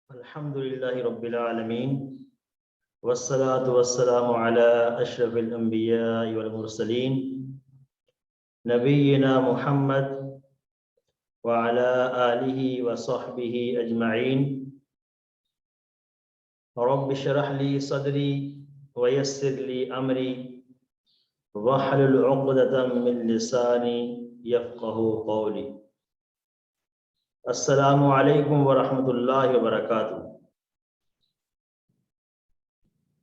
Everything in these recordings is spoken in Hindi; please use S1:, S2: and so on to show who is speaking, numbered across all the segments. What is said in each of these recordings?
S1: अल्हम्दुलिल्लाहि रब्बिल आलमीन वस्सलातु वस्सलामु अला अशरफिल अंबिया वल मुरसलीन नबीना मुहम्मद व अला आलिहि व सहबिहि अजमईन। रब्बि इश्रह ली सदरी व यस्सिर ली अमरी वहलुल उक़दतम मिन लिसानी यफ़क़हू क़ौली। अस्सलामु अलैकुम व रहमतुल्लाहि व बरकातुहू।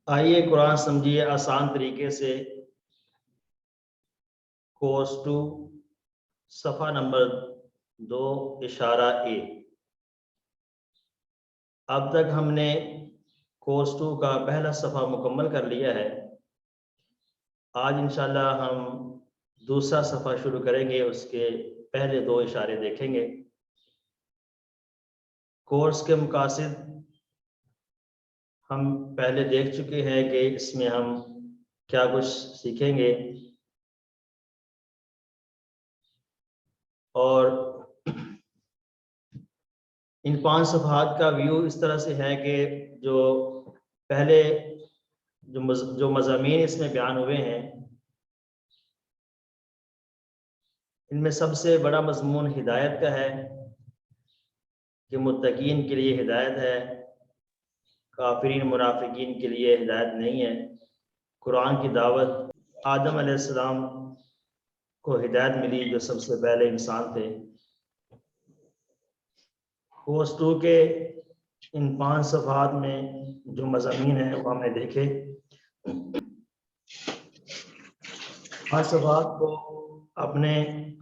S1: आइए कुरान समझिए आसान तरीके से। कोर्स 2 सफ़ा नंबर 2 इशारा ए। अब तक हमने कोर्स 2 का पहला सफ़ा मुकम्मल कर लिया है। आज इंशाल्लाह हम दूसरा सफ़ा शुरू करेंगे, उसके पहले 2 इशारे देखेंगे। कोर्स के मकासद हम पहले देख चुके हैं कि इसमें हम क्या कुछ सीखेंगे, और इन 5 सफ़हात का व्यू इस तरह से है कि जो पहले जो मज़ामीन इसमें बयान हुए हैं, इनमें सबसे बड़ा मज़मून हिदायत का है कि मुत्तकीन के लिए हिदायत है, काफिरीन मुनाफिकीन के लिए हिदायत नहीं है। कुरान की दावत आदम अलैहिस्सलाम को हिदायत मिली, जो सबसे पहले इंसान थे। कोर्स 2 के इन 5 सफ़हात में जो मज़ामीन हैं वो हमने देखे। 5 सफ़हात को अपने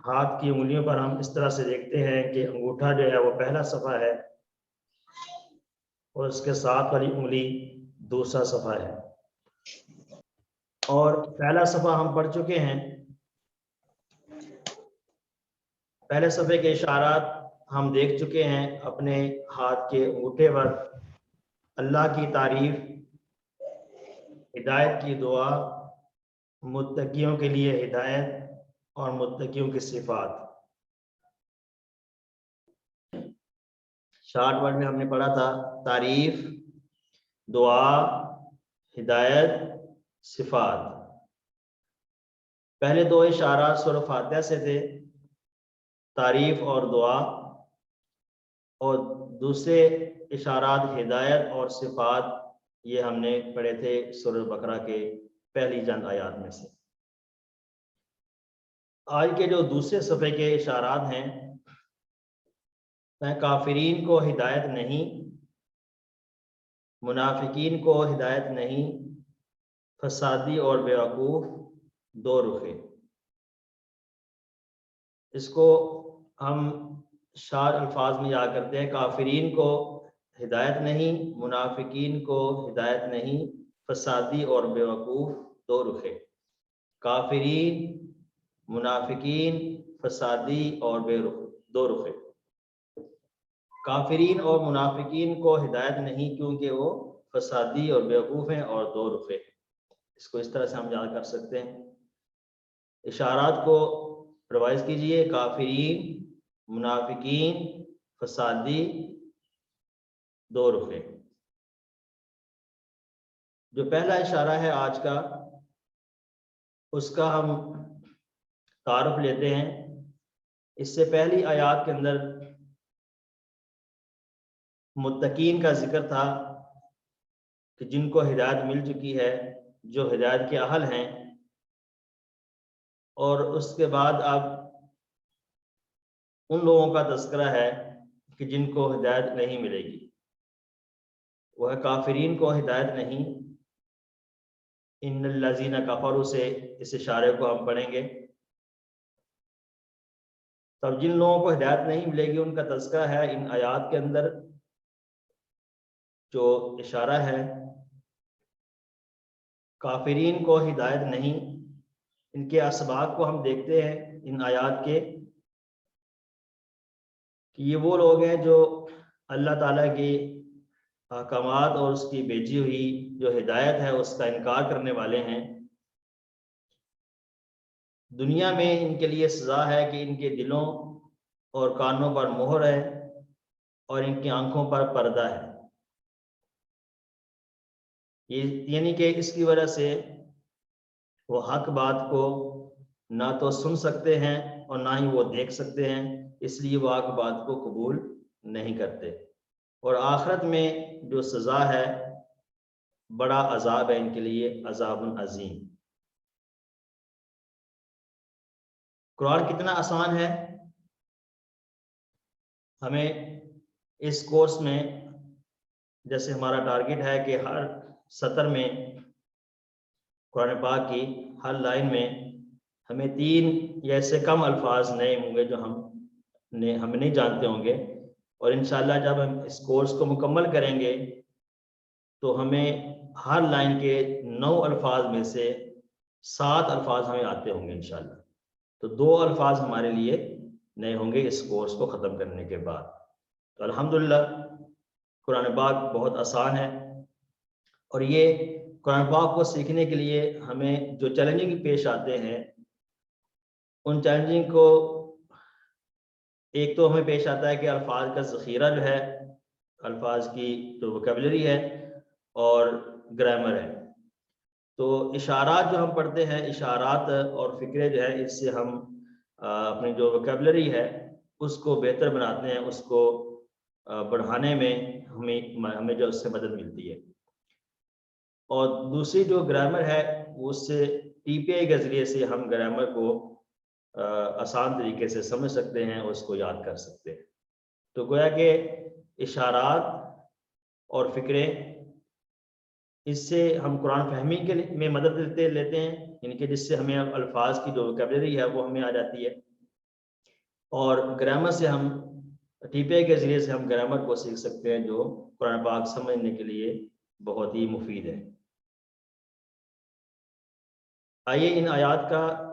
S1: हाथ की उंगलियों पर हम इस तरह से देखते हैं कि अंगूठा जो है वो पहला सफ़ा है और उसके साथ वाली उंगली दूसरा सफ़ा है। और पहला सफ़ा हम पढ़ चुके हैं। पहले सफ़े के इशारात हम देख चुके हैं। अपने हाथ के अंगूठे पर अल्लाह की तारीफ, हिदायत की दुआ, मुत्तकियों के लिए हिदायत और मुत्तकियों की सिफात। शॉर्ट वर्ड में हमने पढ़ा था तारीफ, दुआ, हिदायत, सिफात। पहले 2 इशारा सूरह फातिहा से थे, तारीफ और दुआ, और दूसरे इशारात हिदायत और सिफात ये हमने पढ़े थे सूरह बकरा के पहली चंद आयात में से। आज के जो दूसरे सफ़े के इशारात हैं, काफिरीन को हिदायत नहीं, मुनाफिकीन को हिदायत नहीं, फसादी और बेवकूफ़ दो रुखे। इसको हम शार अल्फाज में याद करते हैं। काफिरीन को हिदायत नहीं, मुनाफिकीन को हिदायत नहीं, फसादी और बेवकूफ़ दो रुखे। काफिरीन, मुनाफिकीन, फसादी और दो रुखे। काफिरीन और मुनाफिकीन को हिदायत नहीं क्योंकि वो फसादी और बेवकूफ़ हैं और दो रुखे। इसको इस तरह से हम याद कर सकते हैं। इशारात को रिवाइज कीजिए। काफिरीन, मुनाफिकीन, फसादी, दो रुखे। जो पहला इशारा है आज का, उसका हम तारुफ लेते हैं। इससे पहली आयात के अंदर मुत्तकीन का जिक्र था कि जिनको हिदायत मिल चुकी है, जो हिदायत के अहल हैं, और उसके बाद अब उन लोगों का तज़किरा है कि जिनको हिदायत नहीं मिलेगी। वह काफिरीन को हिदायत नहीं। इन्नल्लज़ीना कफ़रू से इस इशारे को हम पढ़ेंगे। तब जिन लोगों को हिदायत नहीं मिलेगी उनका तज़किरा है इन आयात के अंदर। जो इशारा है काफिरीन को हिदायत नहीं, इनके असबाब को हम देखते हैं इन आयात के, कि ये वो लोग हैं जो अल्लाह ताला के अहकामात और उसकी भेजी हुई जो हिदायत है उसका इनकार करने वाले हैं। दुनिया में इनके लिए सज़ा है कि इनके दिलों और कानों पर मोहर है और इनकी आंखों पर पर्दा है। ये यानी कि इसकी वजह से वो हक बात को ना तो सुन सकते हैं और ना ही वो देख सकते हैं, इसलिए वो हक बात को कबूल नहीं करते। और आखिरत में जो सज़ा है, बड़ा अजाब है इनके लिए, अजाबुन अजीम। कुरान कितना आसान है। हमें इस कोर्स में, जैसे हमारा टारगेट है कि हर सत्र में कुरान पाक की हर लाइन में हमें 3 या इससे कम अल्फाज नए होंगे जो हम नहीं जानते होंगे। और इंशाल्लाह जब हम इस कोर्स को मुकम्मल करेंगे तो हमें हर लाइन के 9 अल्फाज में से 7 अल्फाज हमें आते होंगे इंशाल्लाह। तो 2 अल्फाज हमारे लिए नए होंगे इस कोर्स को ख़त्म करने के बाद। तो अल्हम्दुलिल्लाह कुरान पाक बहुत आसान है। और ये कुरान पाक को सीखने के लिए हमें जो चैलेंजिंग पेश आते हैं, उन चैलेंजिंग को, एक तो हमें पेश आता है कि अल्फाज का ज़ख़ीरा जो है, अल्फाज की जो वोकैबुलरी है और ग्रामर है। तो इशारात जो हम पढ़ते हैं, इशारात और फ़िक्रे जो है, इससे हम अपनी जो वोकैबुलरी है उसको बेहतर बनाते हैं, उसको बढ़ाने में हमें जो उससे मदद मिलती है। और दूसरी जो ग्रामर है, उससे टीपीआई के ज़रिए से हम ग्रामर को आसान तरीके से समझ सकते हैं और उसको याद कर सकते हैं। तो गोया कि इशारात और फ़िक्रे, इससे हम कुरान फहमी के में मदद लेते हैं, यानी कि जिससे हमें अल्फाज की जो वोकैबुलरी है वो हमें आ जाती है। और ग्रामर से हम टीपीआई के ज़रिए से हम ग्रामर को सीख सकते हैं, जो कुरान पाक समझने के लिए बहुत ही मुफीद है। आइए इन आयात का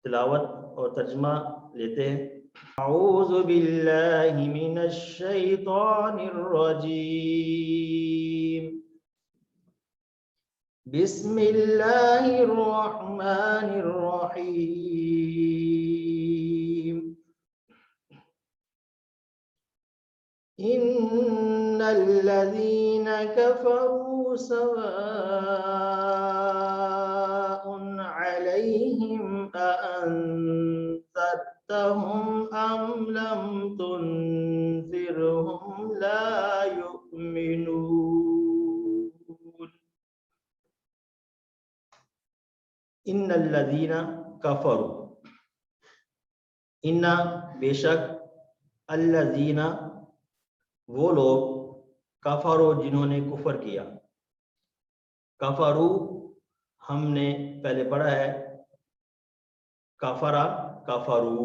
S1: तिलावत और तर्जुमा लेते हैं। अऊज़ु बिल्लाहि मिनश शैतानिर रजीम। बिस्मिल्लाहिर रहमानिर रहीम। इन्नल्लज़ीना कफ़रू सवाउन अलैहिम अअन्ज़रतहुम अम लम तुनज़िरहुम ला युमिनून। इन्नल्लज़ीना कफ़रू, इन्ना बेशक, अल्लज़ीना वो लोग, कफरू जिन्होंने कुफर किया। कफरू हमने पहले पढ़ा है, कफरा कफरू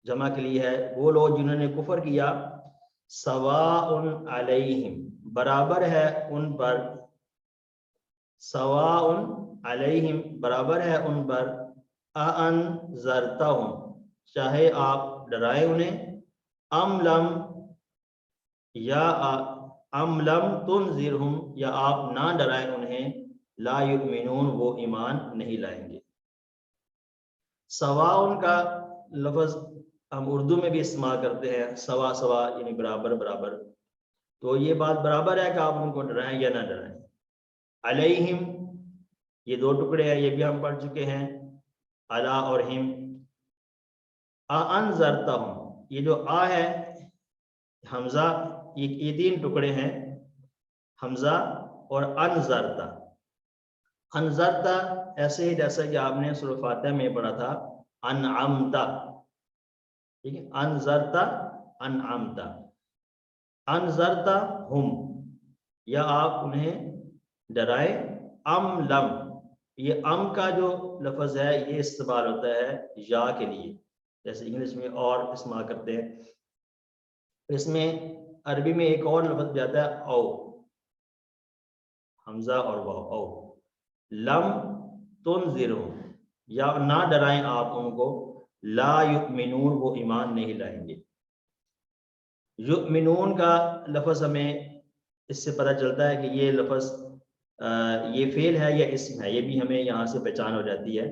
S1: जमा के लिए है, वो लोग जिन्होंने कुफर किया। सवाउन अलैहिम, बराबर है उन पर, सवाउन अलैहिम बराबर है उन पर, अअन्ज़रतहुम चाहे आप डराए उन्हें, अम लम या अम लम तुनज़िरहुम या आप ना डराएं उन्हें, ला युमिनून वो ईमान नहीं लाएंगे। सवाउन का लफ्ज़ हम उर्दू में भी इस्तेमाल करते हैं, सवा सवा यानी बराबर बराबर। तो ये बात बराबर है कि आप उनको डराएं या ना डराएं। अलैहिम ये 2 टुकड़े हैं, ये भी हम पढ़ चुके हैं, अला और हिम। अअन्ज़रतहुम, ये जो आ है हमजा, ये 3 टुकड़े हैं, हमजा और अनज़रता। अनज़रता ऐसे ही जैसा कि आपने सूरह फातिहा में पढ़ा था, अनअमता, ठीक है, अनज़रता अनअमता। अनज़रता हुम, या आप उन्हें डराए, अम लम, ये अम का जो लफ्ज़ है ये इस्तेमाल होता है या के लिए, जैसे इंग्लिश में और इस्तेमाल करते हैं। इसमें अरबी में एक और लफ्ज़ भी आता है औ, हमजा और वाव, औ। लम तुनज़िरहुम, या ना डराएं आप उनको, ला युमिनून वो ईमान नहीं लाएंगे। युमिनून का लफ्ज़ हमें इससे पता चलता है कि ये लफ्ज़ ये फेल है या इस्म है, ये भी हमें यहाँ से पहचान हो जाती है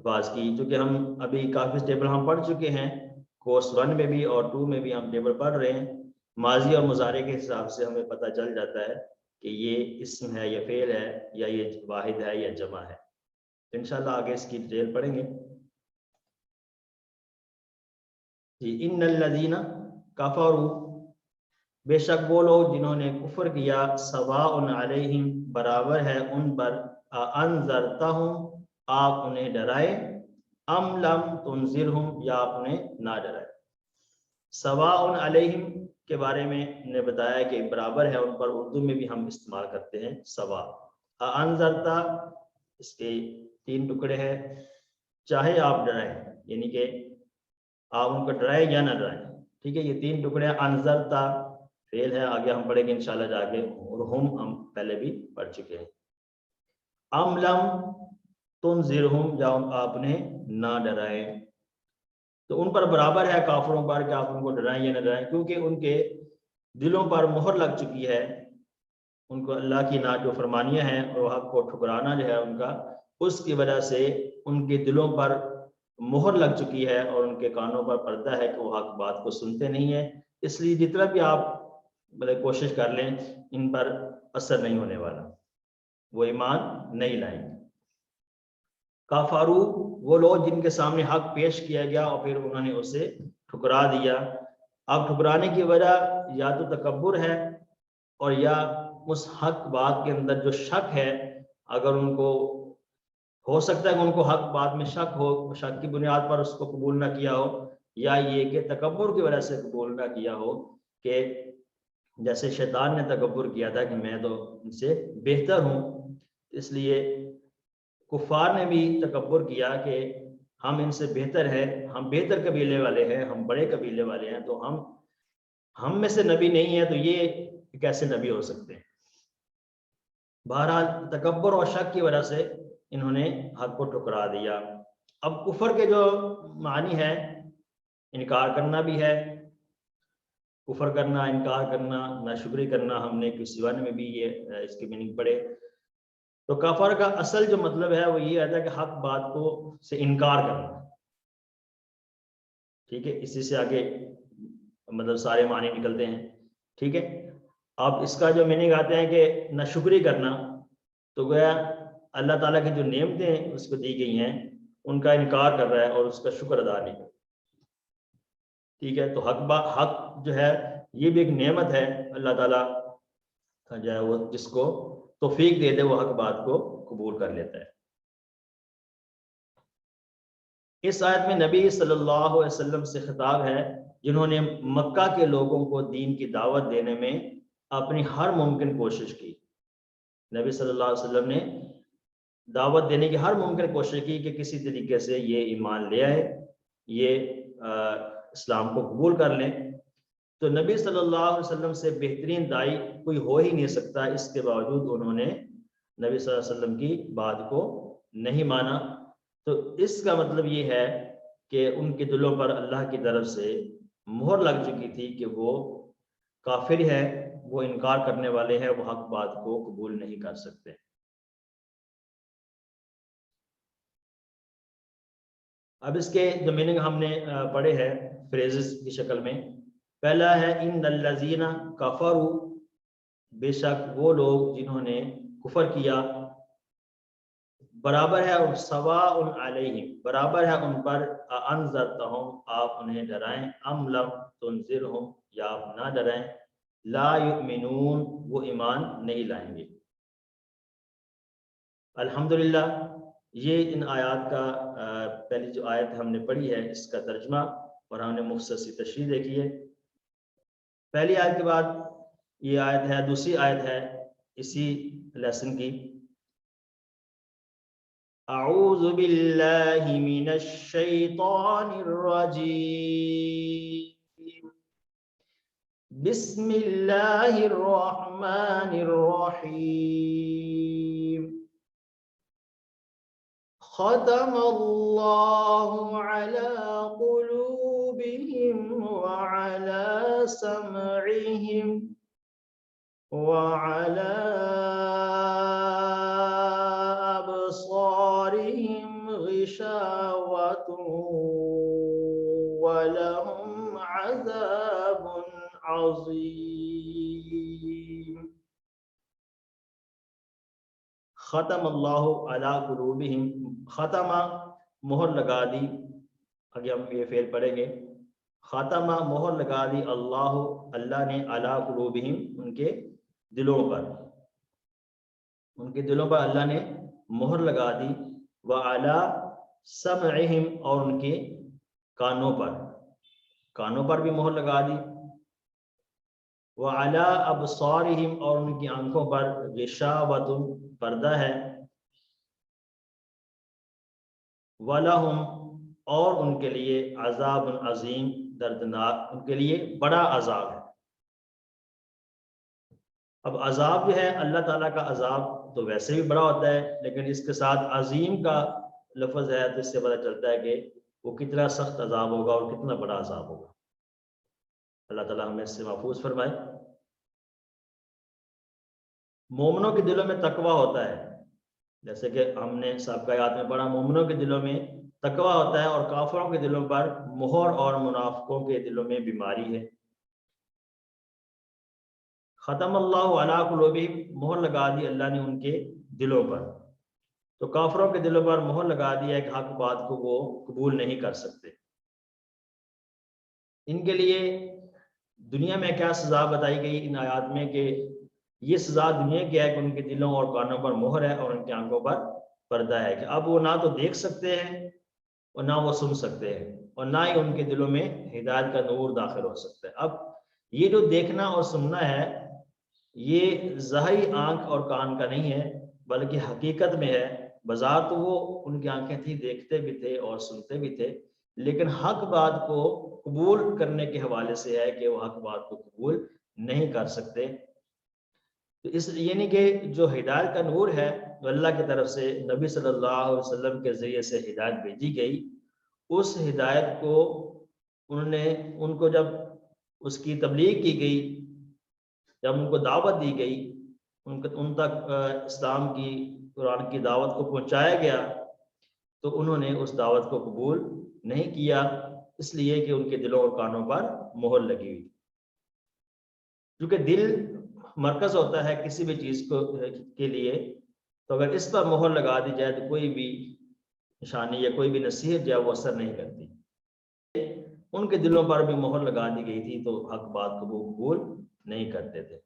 S1: बाज़ की, क्योंकि हम अभी काफ़ी टेबल हम पढ़ चुके हैं, कोर्स 1 में भी और 2 में भी हम टेबल पढ़ रहे हैं। माजी और मुजारे के हिसाब से हमें पता चल जाता है कि ये इस्म है या फेल है या ये वाहिद है या जमा है। तो इंशाल्लाह आगे इसकी डिटेल पढ़ेंगे। जी, इन्नल लज़ीना कफरू, बेशक वो लोग जिन्होंने कुफर किया, सवाउन अलैहिम, बराबर है उन पर, अनज़रतहुम, आप उन्हें डराए, अम लम तुनज़िरहुम, या आप उन्हें ना डराए। सवाउन अलैहिम के बारे में ने बताया कि बराबर है उन पर, उर्दू में भी हम इस्तेमाल करते हैं सवा। अनज़रता, इसके 3 टुकड़े हैं, चाहे आप डराएं, यानी कि आप उनको डराए या ना डराएं, ठीक है, ये 3 टुकड़े। अनज़रता फेल है, आगे हम पढ़ेंगे इंशाल्लाह जाके, और हम पहले भी पढ़ चुके हैं। अमलम तुनज़िरहुम, या आपने ना डराए, तो उन पर बराबर है काफिरों पर कि आप उनको डराएं या ना डराएं, क्योंकि उनके दिलों पर मोहर लग चुकी है, उनको अल्लाह की नाफरमानियां हैं और हक को ठुकराना जो है उनका, उसकी वजह से उनके दिलों पर मोहर लग चुकी है और उनके कानों पर पर्दा है कि वो हक बात को सुनते नहीं है। इसलिए जितना भी आप मतलब कोशिश कर लें, इन पर असर नहीं होने वाला, वो ईमान नहीं लाएंगे। काफारू, वो लोग जिनके सामने हक पेश किया गया और फिर उन्होंने उसे ठुकरा दिया। अब ठुकराने की वजह या तो तकब्बुर है, और या उस हक बात के अंदर जो शक है, अगर उनको हो सकता है कि उनको हक बात में शक हो, शक की बुनियाद पर उसको कबूल ना किया हो, या ये कि तकब्बुर की वजह से कबूल ना किया हो, कि जैसे शैतान ने तकब्बुर किया था कि मैं तो इनसे बेहतर हूँ, इसलिए कुफार ने भी तकब्बुर किया कि हम इनसे बेहतर है, हम बेहतर कबीले वाले हैं, हम बड़े कबीले वाले हैं, तो हम में से नबी नहीं है, तो ये कैसे नबी हो सकते हैं। बहरहाल तकब्बुर और शक की वजह से इन्होंने हक को ठुकरा दिया। अब कुफर के जो मानी है, इनकार करना भी है, कुफर करना, इनकार करना, नाशुक्री करना, हमने किसी वन में भी ये इसकी मीनिंग पढ़े। तो कफर का असल जो मतलब है वो ये आता है कि हक बात को से इनकार करना, ठीक है, इसी से आगे मतलब सारे मानी निकलते हैं, ठीक है। अब इसका जो मीनिंग आते हैं कि नाशुक्री करना, तो गोया अल्लाह ताला की जो नेमतें उसको दी गई हैं उनका इनकार कर रहा है और उसका शुक्र अदा नहीं कर, ठीक है। तो हक जो है ये भी एक नेमत है, अल्लाह ताला जो है वो जिसको तौफीक दे दे वो हक बात को कबूल कर लेता है। इस आयत में नबी सल्लल्लाहु अलैहि वसल्लम से खिताब है जिन्होंने मक्का के लोगों को दीन की दावत देने में अपनी हर मुमकिन कोशिश की। नबी सल्लल्लाहु अलैहि वसल्लम ने दावत देने की हर मुमकिन कोशिश की कि किसी तरीके से ये ईमान ले आए, ये इस्लाम को कबूल कर लें। तो नबी सल्लल्लाहु अलैहि वसल्लम से बेहतरीन दाई कोई हो ही नहीं सकता, इसके बावजूद उन्होंने नबी सल्लल्लाहु अलैहि वसल्लम की बात को नहीं माना। तो इसका मतलब ये है कि उनके दिलों पर अल्लाह की तरफ से मोहर लग चुकी थी कि वो काफिर है, वो इनकार करने वाले हैं, वो हक बात को कबूल नहीं कर सकते। अब इसके जो मीनिंग हमने पढ़े हैं फ्रेजेस की शक्ल में, पहला है इन लजीना कफरू, बेशक वो लोग जिन्होंने कुफर किया, बराबर है और सवा उन अलैहिम, बराबर है उन पर, अनज़रतहुम, आप उन्हें डराएं, अम लम तुनज़िरहुम, या आप ना डराएं, ला युमिनून, वो ईमान नहीं लाएंगे। अल्हम्दुलिल्लाह, ये इन आयत का पहली जो आयत हमने पढ़ी है इसका तर्जमा और हमने मुख्तसर सी तशरीह देखी है। पहली आयत के बाद ये आयत है, दूसरी आयत है इसी लेसन की, अऊज़ु बिल्लाहि मिनश शैतानिर रजीम, बिस्मिल्लाहिर रहमानिर रहीम, ख़तमल्लाहु अला क़ुलूबिहिम व अला समइहिम व अला अबसारिहिम गिशावतुन व लहुम अज़ाबुन अज़ीम। ख़तम अल्लाहु अला कुलूबिहिम, ख़तमा मोहर लगा दी, आगे हम ये फेल पढ़ेंगे, ख़तमा मोहर लगा दी अल्लाह, अल्लाह ने, अला कुलूबिहिम उनके दिलों पर, उनके दिलों पर अल्लाह ने मोहर लगा दी, व अला समअहिम और उनके कानों पर भी मोहर लगा दी, व अला अबसारिहिम और उनकी आंखों पर गिशावतुन पर्दा है, वलहुम और उनके लिए अज़ाबुन अज़ीम दर्दनाक, उनके लिए बड़ा अज़ाब है। अब अज़ाब जो है अल्लाह ताला का अज़ाब तो वैसे भी बड़ा होता है, लेकिन इसके साथ अज़ीम का लफ्ज़ है तो इससे पता चलता है कि वो कितना सख्त अज़ाब होगा और कितना बड़ा अज़ाब होगा। अल्लाह ताला हमें इससे महफूज फरमाए। मोमिनों के दिलों में तकवा होता है, जैसे कि हमने सबका याद में पढ़ा, मोमिनों के दिलों में तकवा होता है और काफिरों के दिलों पर मोहर और मुनाफिकों के दिलों में बीमारी है। ख़तम अल्लाहु अला कुलूबिहिम, मोहर लगा दी अल्लाह ने उनके दिलों पर, तो काफिरों के दिलों पर मोहर लगा दी है कि हक बात को वो कबूल नहीं कर सकते। इनके लिए दुनिया में क्या सज़ा बताई गई इन आयात में कि ये सज़ा दुनिया की है कि उनके दिलों और कानों पर मोहर है और उनकी आंखों पर पर्दा है, कि अब वो ना तो देख सकते हैं और ना वो सुन सकते हैं और ना ही उनके दिलों में हिदायत का नूर दाखिल हो सकता है। अब ये जो देखना और सुनना है ये ज़ाहिरी आंख और कान का नहीं है, बल्कि हकीकत में है। बाजार तो वो उनकी आंखें थी, देखते भी थे और सुनते भी थे, लेकिन हक बात को कबूल करने के हवाले से है कि वो हक बात को कबूल नहीं कर सकते। तो इस यानी कि जो हिदायत का नूर है जो अल्लाह की तरफ से नबी सल्लल्लाहु अलैहि वसल्लम के ज़रिए से हिदायत भेजी गई, उस हिदायत को उनको जब उसकी तबलीग की गई, जब उनको दावत दी गई, उन तक इस्लाम की, कुरान की दावत को पहुंचाया गया, तो उन्होंने उस दावत को कबूल नहीं किया, इसलिए कि उनके दिलों और कानों पर मोहर लगी हुई। क्योंकि दिल मरकज होता है किसी भी चीज़ को के लिए, तो अगर इस पर मोहर लगा दी जाए तो कोई भी निशानी या कोई भी नसीहत जो है वो असर नहीं करती। उनके दिलों पर भी मोहर लगा दी गई थी, तो हक बात को वो कबूल नहीं करते थे।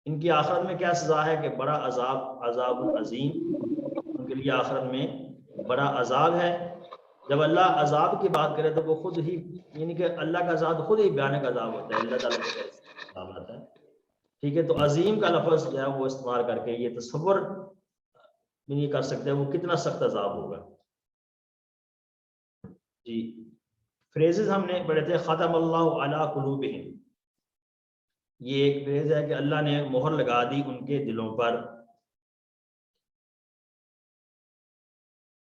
S1: इनकी आखिरत में क्या सज़ा है कि बड़ा अजाब, अजाब अजीम, उनके लिए आखिरत में बड़ा अजाब है। जब अल्लाह अजाब की बात करे तो वो खुद ही, यानी कि अल्लाह का अजाब खुद ही भयानक अजाब होता है, अल्लाह ताला की तरफ से अजाब आता है। ठीक है, तो अजीम का लफ्ज़ जो है वो इस्तेमाल करके ये तसव्वुर नहीं कर सकते वो कितना सख्त अजाब होगा। जी, फ्रेजेस हमने पढ़े थे, ख़तम अल्लाहु अला कुलूबिहिम, ये एक फ्रेज है कि अल्लाह ने मोहर लगा दी उनके दिलों पर।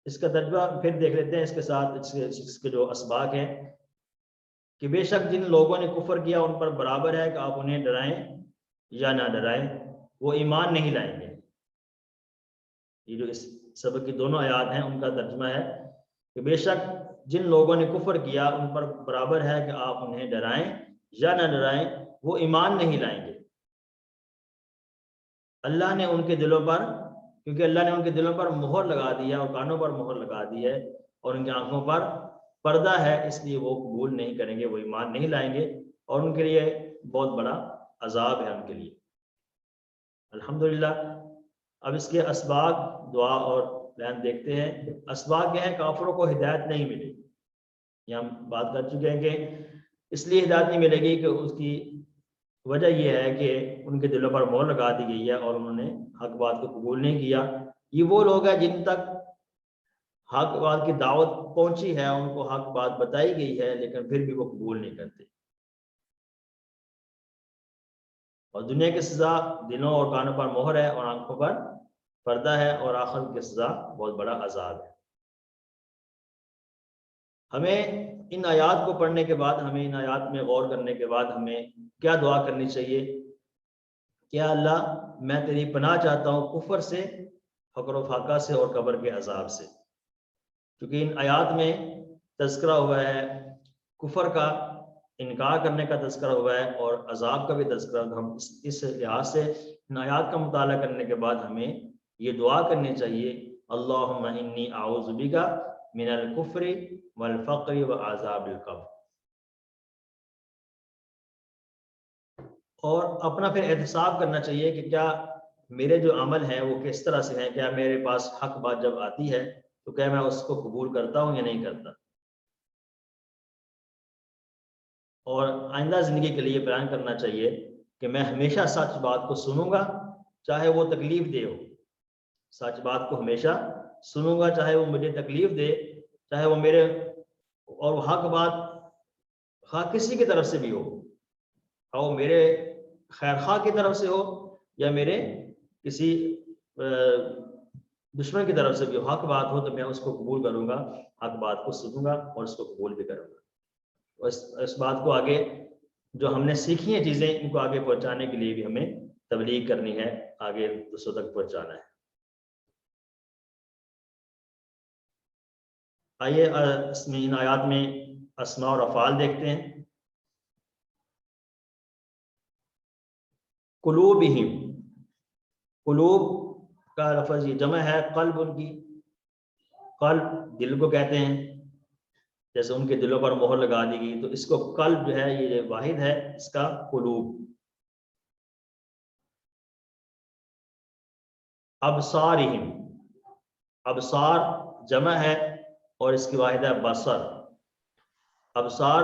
S1: इसका तर्जुमा फिर देख लेते हैं इसके साथ, इसके जो असबाक हैं कि बेशक जिन लोगों ने कुफर किया उन पर बराबर है कि आप उन्हें डराएं या ना डराएं, वो ईमान नहीं लाएंगे। ये जो इस सबक की दोनों आयात हैं उनका तर्जुमा है कि बेशक जिन लोगों ने कुफर किया उन पर बराबर है कि आप उन्हें डराएं या ना डराएं, वो ईमान नहीं लाएंगे। अल्लाह ने उनके दिलों पर, क्योंकि अल्लाह ने उनके दिलों पर मोहर लगा दी है और कानों पर मोहर लगा दी है और उनकी आंखों पर पर्दा है, इसलिए वो कबूल नहीं करेंगे, वो ईमान नहीं लाएंगे और उनके लिए बहुत बड़ा अजाब है उनके लिए। अल्हम्दुलिल्लाह। अब इसके असबाब दुआ और बयान देखते हैं। असबाब क्या है? काफिरों को हिदायत नहीं मिलेगी, ये हम बात कर चुके हैं कि इसलिए हिदायत नहीं मिलेगी कि उसकी वजह यह है कि उनके दिलों पर मोहर लगा दी गई है और उन्होंने हक बात को कबूल नहीं किया। ये वो लोग हैं जिन तक हक बात की दावत पहुंची है, उनको हक बात बताई गई है, लेकिन फिर भी वो कबूल नहीं करते। और दुनिया की सजा दिलों और कानों पर मोहर है और आंखों पर पर्दा है और आखिरत की सजा बहुत बड़ा अजाब है। हमें इन आयात को पढ़ने के बाद, हमें इन आयात में गौर करने के बाद हमें क्या दुआ करनी चाहिए? क्या अल्लाह, मैं तेरी पनाह चाहता हूँ कुफर से, फकर फाका से और कब्र के अजाब से। क्योंकि इन आयात में तज़किरा हुआ है कुफर का, इनकार करने का तज़किरा हुआ है और अजाब का भी तज़किरा। हम इस लिहाज से इन आयात का मुताला करने के बाद हमें ये दुआ करनी चाहिए, अल्लाहुम्मा इन्नी आऊज़ु बिका मिनल कुफ्रि वल फ़क़्रि व अज़ाबिल क़ब्र। और अपना फिर एहतिसाब करना चाहिए कि क्या मेरे जो अमल हैं वो किस तरह से हैं, क्या मेरे पास हक बात जब आती है तो क्या मैं उसको कबूल करता हूँ या नहीं करता। और आइंदा ज़िंदगी के लिए प्लान करना चाहिए कि मैं हमेशा सच बात को सुनूंगा, चाहे वो तकलीफ दे हो। सच बात को हमेशा सुनूंगा, चाहे वो मुझे तकलीफ दे, चाहे वो मेरे और वो हक बात हाँ किसी की तरफ से भी हो, हाँ वो मेरे खैर खा की तरफ से हो या मेरे किसी दुश्मन की तरफ से भी हो, हक बात हो तो मैं उसको कबूल करूंगा, हक बात को सुनूंगा और उसको कबूल भी करूंगा। इस बात को आगे जो हमने सीखी है चीज़ें, इनको आगे पहुंचाने के लिए भी हमें तबलीग करनी है, आगे दूसरों तक पहुंचाना है। आइए इन आयात में अस्मा और अफ़ाल देखते हैं। कुलूबिहिम, कुलूब का लफ्ज़ ये जमा है क़ल्ब, उनकी क़ल्ब दिल को कहते हैं, जैसे उनके दिलों पर मोहर लगा दी गई, तो इसको कल्ब जो है ये वाहिद है, इसका कुलूब। अबसारिहिम, अबसार जमा है और इसकी वाहिद है बसर। अबसार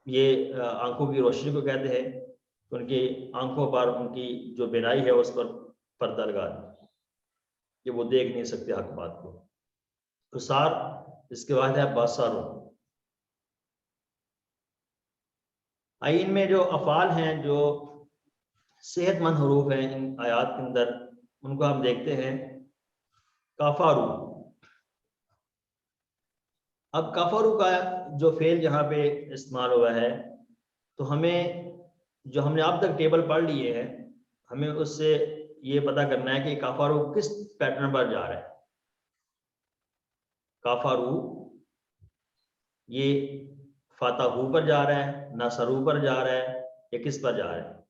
S1: ये आंखों की रोशनी को कहते हैं, उनकी आंखों पर उनकी जो बिनाई है उस पर पर्दा लगा दिया कि वो देख नहीं सकते हक बात को। अबसार इसके बाद है बसर। आइन में जो अफ़ाल हैं, जो सेहतमंद हरूफ हैं इन आयात के अंदर, उनको हम देखते हैं। काफारू, अब काफारू का जो फेल यहाँ पे इस्तेमाल हुआ है, तो हमें जो हमने अब तक टेबल पढ़ लिए हैं, हमें उससे ये पता करना है कि काफारू किस पैटर्न पर जा रहा है। काफारू ये फाताहू पर जा रहा है, नसरू पर जा रहा है, या किस पर जा रहा है।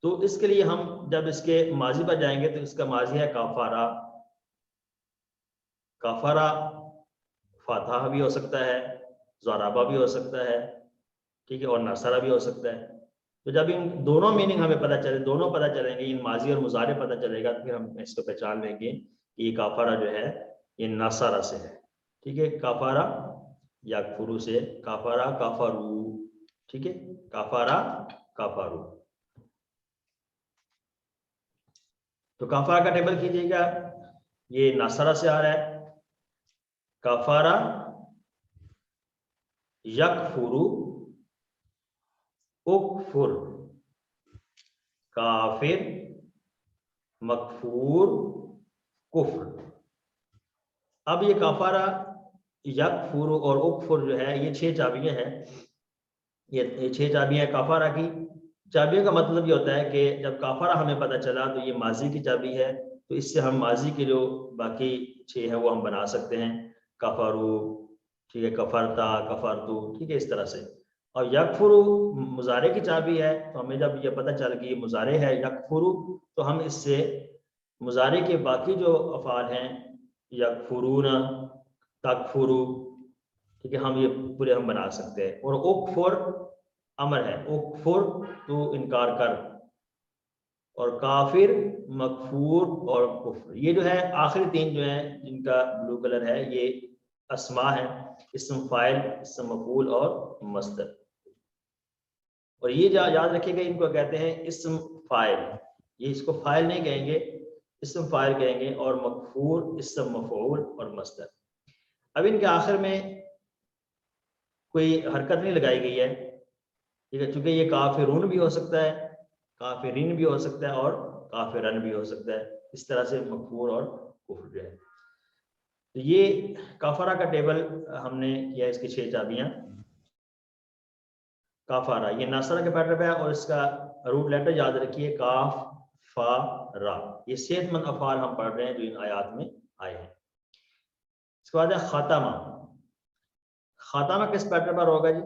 S1: तो इसके लिए हम जब इसके माजी पर जाएंगे तो इसका माजी है काफारा। काफारा फातहा भी हो सकता है, ज़राबा भी हो सकता है, ठीक है, और नसरा भी हो सकता है। तो जब इन दोनों मीनिंग हमें पता चले, दोनों पता चलेंगे, इन माजी और मुजारे पता चलेगा, तो फिर हम इसको पहचान लेंगे कि ये काफारा जो है ये नसरा से है। ठीक है, काफारा यकफुरू से, काफारा काफारू, ठीक है, काफारा काफारू। तो काफारा का टेबल कीजिएगा, ये नसरा से आ रहा है। काफारा यकफुरू उकफुर, काफिर मकफूर कुफ्र। अब ये काफारा यकफुर और उकफुर जो है ये 6 चाबियां हैं। ये 6 चाबियां काफारा की। चाबियों का मतलब ये होता है कि जब काफारा हमें पता चला तो ये माजी की चाबी है, तो इससे हम माजी के जो बाकी 6 हैं वो हम बना सकते हैं। कफरू, ठीक है, कफरता, कफरतू, ठीक है, इस तरह से। और यकफुरु मुजारे की चाबी है, तो हमें जब ये पता चल कि मुजारे है यकफुरु, तो हम इससे मुजारे के बाकी जो अफ़ाल हैं, यकफुरून, तकफुरु, ठीक है, हम ये पूरे हम बना सकते हैं। और उकफुर अमर है, उकफुर तो इनकार कर, और काफिर, मकफूर और कुफ्र, ये जो है आखिरी 3 जो हैं जिनका ब्लू कलर है, ये अस्मा है, इस्म फाइल, इस्म मफूल और मस्दर। और ये याद रखिएगा, इनको कहते हैं इस्म फाइल, ये इसको फाइल नहीं कहेंगे, इस्म फाइल कहेंगे, और मकफूर, इस्म मफूल और मस्दर। अब इनके आखिर में कोई हरकत नहीं लगाई गई है, ठीक है, चूंकि ये काफिरून भी हो सकता है, काफिरीन भी हो सकता है और काफिरन भी हो सकता है, इस तरह से मकफूर और कुफ्र जो है। तो ये काफारा का टेबल हमने किया, इसकी 6 चाबियां। काफारा ये नासरा के पैटर्न पे है, और इसका रूट लेटर याद रखिए, काफ फा रा। ये सेहतमंद अफाल हम पढ़ रहे हैं जो इन आयात में आए हैं। इसके बाद है खातामा। खातामा किस पैटर्न पर होगा जी?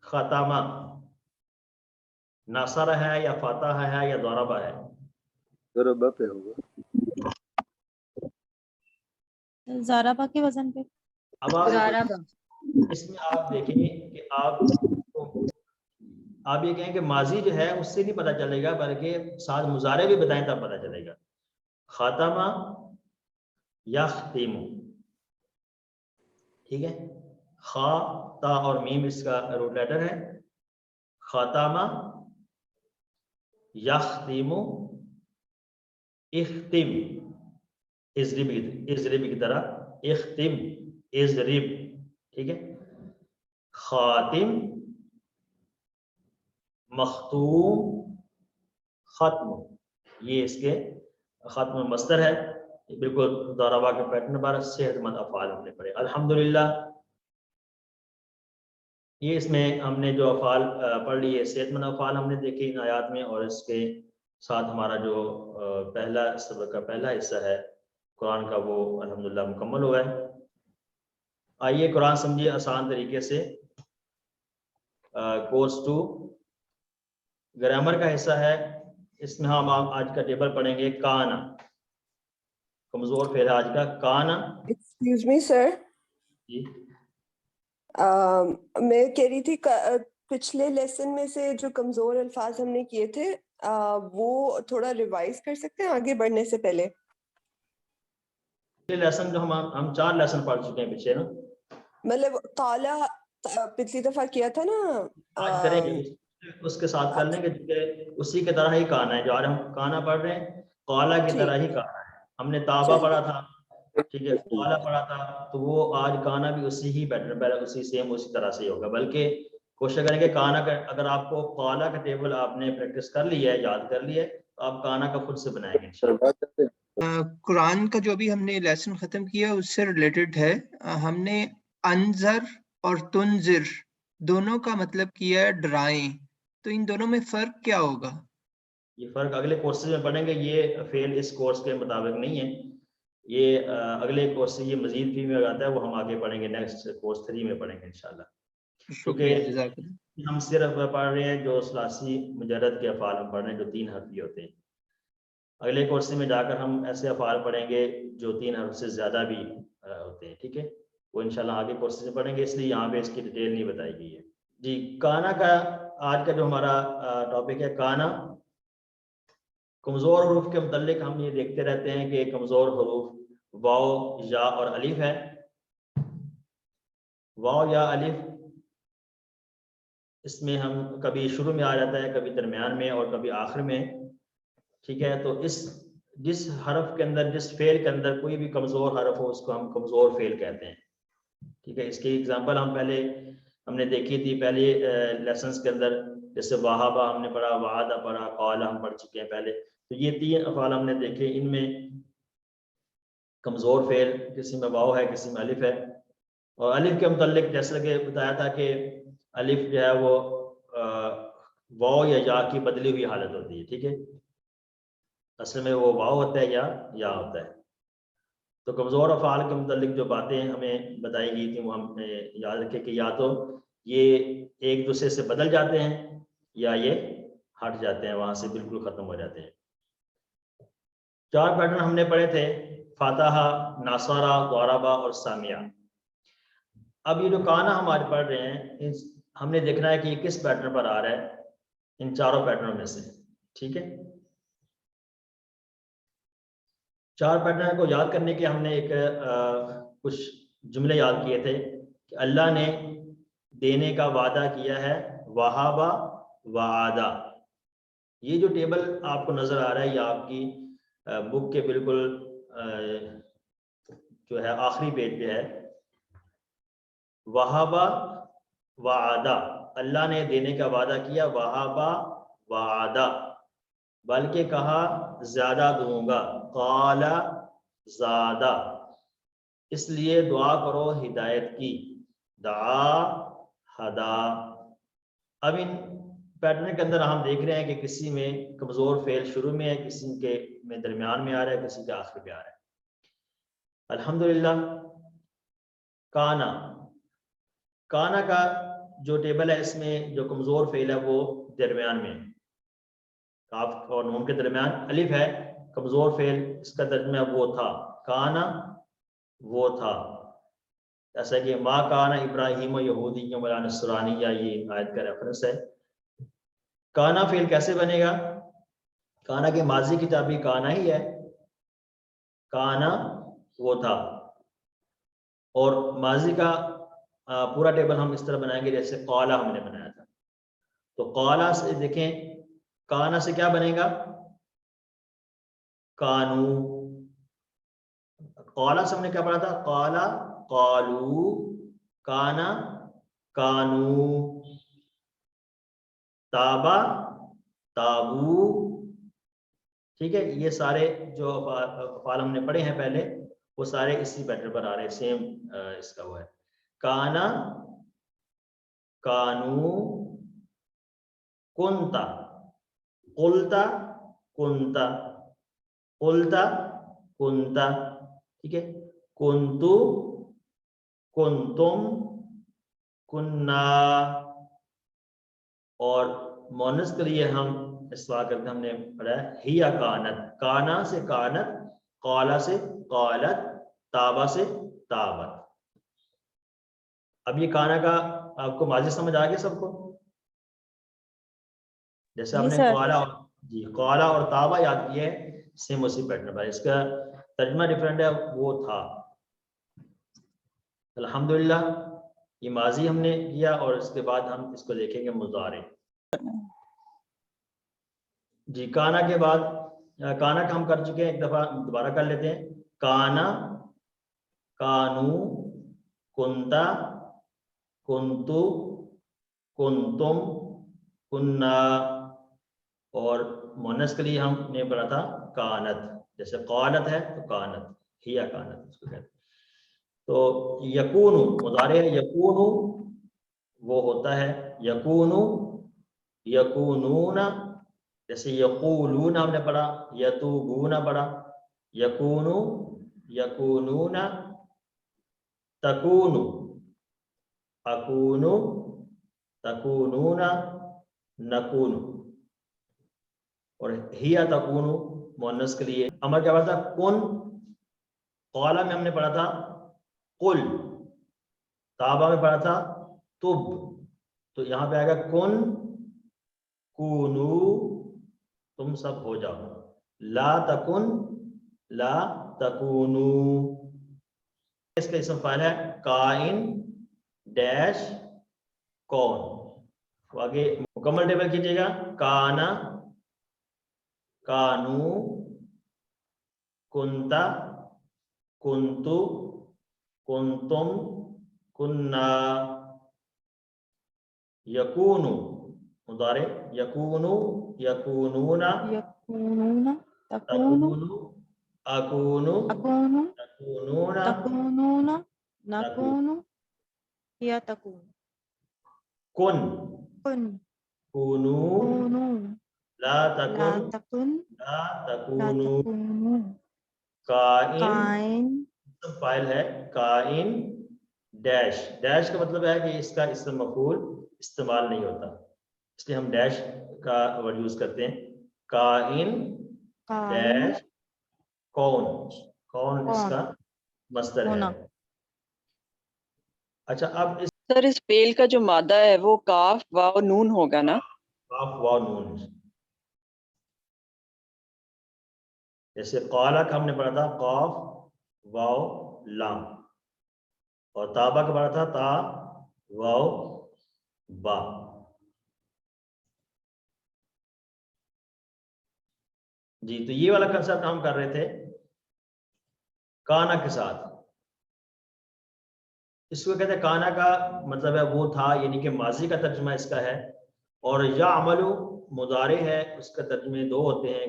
S1: खातामा नासरा है या फातह है या दौरबा है?
S2: दौरबा पे होगा।
S3: ज़ाराबा के वजन पे।
S1: अब आप इसमें आप देखेंगे कि आप ये कहें कि माजी जो है उससे नहीं पता चलेगा, बल्कि साथ मुजारे भी बताएं तब पता चलेगा। खातमा यख्तिमु, ठीक है। खा, ता और मीम इसका रूट लेटर है। खातमा यख्तिमु इख्तिम, इजरिब की तरह, इख्तिम इजरिब, ठीक है। खातिम मख्तूम खत्म, ये इसके खत्म मस्दर है। बिल्कुल दौराबा के पैटर्न पर सेहतमंद अफ़ाल हमने पढ़े अल्हम्दुलिल्लाह। ये इसमें हमने जो अफ़ाल पढ़ लिए सेहतमंद अफ़ाल हमने देखे इन आयात में, और इसके साथ हमारा जो पहला सबक का पहला हिस्सा है कुरान का वो अल्हम्दुलिल्लाह मुकम्मल हुआ है। आइए कुरान समझिए आसान तरीके से। कोर्स 2 ग्रामर का हिस्सा है। इसमें हम आज का टेबल पढ़ेंगे। काना, कमजोर फेल आज का काना।
S4: एक्सक्यूज मी सर,
S1: जी
S4: मैं कह रही थी पिछले लेसन में से जो कमजोर अल्फाज हमने किए थे वो थोड़ा रिवाइज कर सकते हैं आगे बढ़ने से पहले?
S1: ये लेसन जो हम 4 लेसन पढ़ चुके हैं पीछे ना,
S4: मतलब ताला पिछली दफा किया था ना।
S1: आज करेंगे उसके साथ कर लेंगे, क्योंकि उसी की तरह ही काना है जो आज हम काना पढ़ रहे हैं, काला की तरह ही काना है। हमने ताबा पढ़ा था, ठीक है, काला पढ़ा था, तो वो आज काना भी उसी ही पैटर्न पर उसी सेम उसी तरह से ही होगा। बल्कि कोशिश करेंगे काना का, अगर आपको काला का टेबल आपने प्रैक्टिस कर लिया है, याद कर लिया है, तो आप काना का खुद से बनाएंगे इंशाल्लाह।
S5: कुरान का जो अभी हमने लेसन खत्म किया उससे रिलेटेड है। हमने अंजर और तुनजिर दोनों का मतलब किया है डराएं, तो इन दोनों में फर्क क्या होगा?
S1: ये फर्क अगले कोर्सेज में पढ़ेंगे। ये फेल इस कोर्स के मुताबिक नहीं है, ये अगले कोर्स से ये मजीद फी में आता है, वो हम आगे पढ़ेंगे, नेक्स्ट कोर्स 3 में पढ़ेंगे इंशाल्लाह।
S5: शुक्रिया,
S1: क्योंकि
S5: जज़ाकल्लाह।
S1: हम सिर्फ पढ़ रहे हैं जो सलासी मुजर्रद के अफ़ाल हम पढ़ रहे हैं जो 3 हर्फी होते हैं। अगले कोर्स में जाकर हम ऐसे अफ़ाल पढ़ेंगे जो 3 हर्फ से ज़्यादा भी होते हैं, ठीक है। वो इंशाल्लाह आगे कोर्स में पढ़ेंगे, इसलिए यहाँ पे इसकी डिटेल नहीं बताई गई है। जी, काना का आज का जो हमारा टॉपिक है काना। कमज़ोर हरूफ के मुतल्लिक हम ये देखते रहते हैं कि कमज़ोर हरूफ वाव, या और अलिफ है। वाव या अलिफ इसमें हम कभी शुरू में आ जाता है, कभी दरमियान में और कभी आखिर में, ठीक है। तो इस जिस हरफ के अंदर, जिस फेल के अंदर कोई भी कमज़ोर हरफ हो उसको हम कमज़ोर फेल कहते हैं, ठीक है। इसकी एग्जांपल हम पहले हमने देखी थी पहले लेसन्स के अंदर, जैसे वाहबा हमने पढ़ा, वादा पढ़ा, कौला हम पढ़ चुके हैं पहले। तो ये 3 अफ़ाल हमने देखे, इनमें कमज़ोर फेल किसी में वाव है, किसी में अलिफ है। और अलिफ के मुतल्लिक जैसे कि बताया था कि अलिफ जो है वो वाव या या की बदली हुई हालत होती है, ठीक है। असल में वो वाव होता है या होता है। तो कमज़ोर अफ़ाल के मुतल्लिक जो बातें हमें बताई गई थी वो हम याद रखें कि या तो ये एक दूसरे से बदल जाते हैं या ये हट जाते हैं, वहाँ से बिल्कुल ख़त्म हो जाते हैं। 4 पैटर्न हमने पढ़े थे, फातहा, नासारा, दौराबा और सामिया। अब ये जो काना हमारे पढ़ रहे हैं, हमने देखना है कि ये किस पैटर्न पर आ रहा है इन चारों पैटर्नों में से, ठीक है। 4 पैटर्न को याद करने के हमने एक कुछ जुमले याद किए थे कि अल्लाह ने देने का वादा किया है, वहाबा वादा। ये जो टेबल आपको नजर आ रहा है, ये आपकी बुक के बिल्कुल जो है आखिरी पेज पे है। वहाबा वादा, अल्लाह ने देने का वादा किया, वहाबा वादा, बल्कि कहा ज्यादा दूंगा, काला ज़्यादा। इसलिए दुआ करो हिदायत की, दआ हदा। अब इन पैटर्न के अंदर हम देख रहे हैं कि किसी में कमजोर फेल शुरू में है, किसी के में दरमियान में आ रहा है, किसी के आखिर में आ रहा है। अल्हम्दुलिल्लाह। काना, काना का जो टेबल है इसमें जो कमजोर फेल है वो दरमियान में, काफ और नून के दरमियान अलिफ है, कमजोर फेल, इसका तर्जुमा वो था, काना वो था। जैसा कि मा काना इब्राहिम यहूदी वला नसरानी, या ये आयत का रेफरेंस है। काना फेल कैसे बनेगा? काना के माजी की चाबी काना ही है, काना वो था। और माजी का पूरा टेबल हम इस तरह बनाएंगे जैसे काला हमने बनाया था। तो काला से देखें, काना से क्या बनेगा? कानू। काला से हमने क्या पढ़ा था? काला कालू, काना कानू, ताबा ताबू। ठीक है, ये सारे जो अफ़आल हमने पढ़े हैं पहले, वो सारे इसी पैटर्न पर आ रहे हैं, सेम इसका वो है। काना कानू, कुंता कुलता कुंता, कुलता कुंता। ठीक है, कुंतु कुंतुम, कुन्ना। और मोनस के लिए हम इस वाक़ करके हमने पढ़ा है हिया कानत, काना से कानत, काला से कालत, ताबा से ताबत। अब ये काना का आपको माजी समझ आ गया सबको? जैसे
S3: जी
S1: आपने
S3: सर।
S1: काला और जी काला और ताबा याद किए हैं, सेम उसी पैटर्न पर। इसका तर्जुमा डिफरेंट है, वो था। अल्हम्दुलिल्लाह, ये माजी हमने किया और इसके बाद हम इसको देखेंगे मुज़ारे। जी काना के बाद काना का हम कर चुके हैं, एक दफा दोबारा कर लेते हैं। काना कानू, कुंता कुंतु, कुंतुम, कुन्ना। और मुन्नस के लिए हमने पढ़ा था कानत, जैसे कानत है तो कानत, हिया कानत इसको कहते हैं। तो यकूनु मुज़ारे है, यकूनु वो होता है, यकूनु यकूनूना, जैसे यकूलूना हमने पढ़ा, यतूबूना पढ़ा, यकूनु यकूनूना, तकूनु अकूनु, तकूनूना, नकूनु। और हिया तकूनु मुअन्नस के लिए अमर क्या पढ़ा था? कुन। क़ाला में हमने पढ़ा था कुल, ताबा में पढ़ा था तुब। तो यहाँ पे आएगा कुन कूनू, तुम सब हो जाओ। ला तकुन ला तकूनू। इसका इसम फाइल है काइन डैश कौन। तो आगे मुकम्मल टेबल कीजिएगा। काना कानू, कुंता कुंतु, कुंतुम, कुन्ना। यकूनु मुदारे, यकूनु यकूनूना,
S3: यकूनूना, तकूनु,
S1: तकूनु अकूनु,
S3: अकूनु,
S1: तकूनूना,
S3: तकूनूना,
S1: नकू।
S3: नकूनु, या तकून,
S1: कुन
S3: कुन,
S1: कूनू,
S3: कूनू,
S1: ला
S3: ला
S1: तकुन
S3: तकुन,
S1: ला
S3: ला
S1: तकूनू।
S3: तकूनु।
S1: काइन
S3: काइन
S1: फाइल है काइन डैश। डैश का मतलब है कि इसका इसम मफूल इस्तेमाल नहीं होता, इसलिए हम डैश का वर्ड यूज करते हैं। काइन
S3: काइन
S1: डैश कौन, कौन
S3: कौन,
S1: इसका मस्दर है।
S3: होना।
S1: अच्छा, अब इस
S6: सर इस फेल का जो मादा है वो काफ वाव नून होगा ना?
S1: काफ वाव नून। जैसे काला का हमने पढ़ा था काफ वाव लाम, और ताबा का पढ़ा था ता वाव बा। जी, तो ये वाला कंसेप्ट हम कर रहे थे काना के साथ। इसको कहते हैं काना का मतलब है वो था, यानी कि माजी का तर्जुमा इसका है। और या अमलु मुदारे है, उसका तर्जुमे दो होते हैं,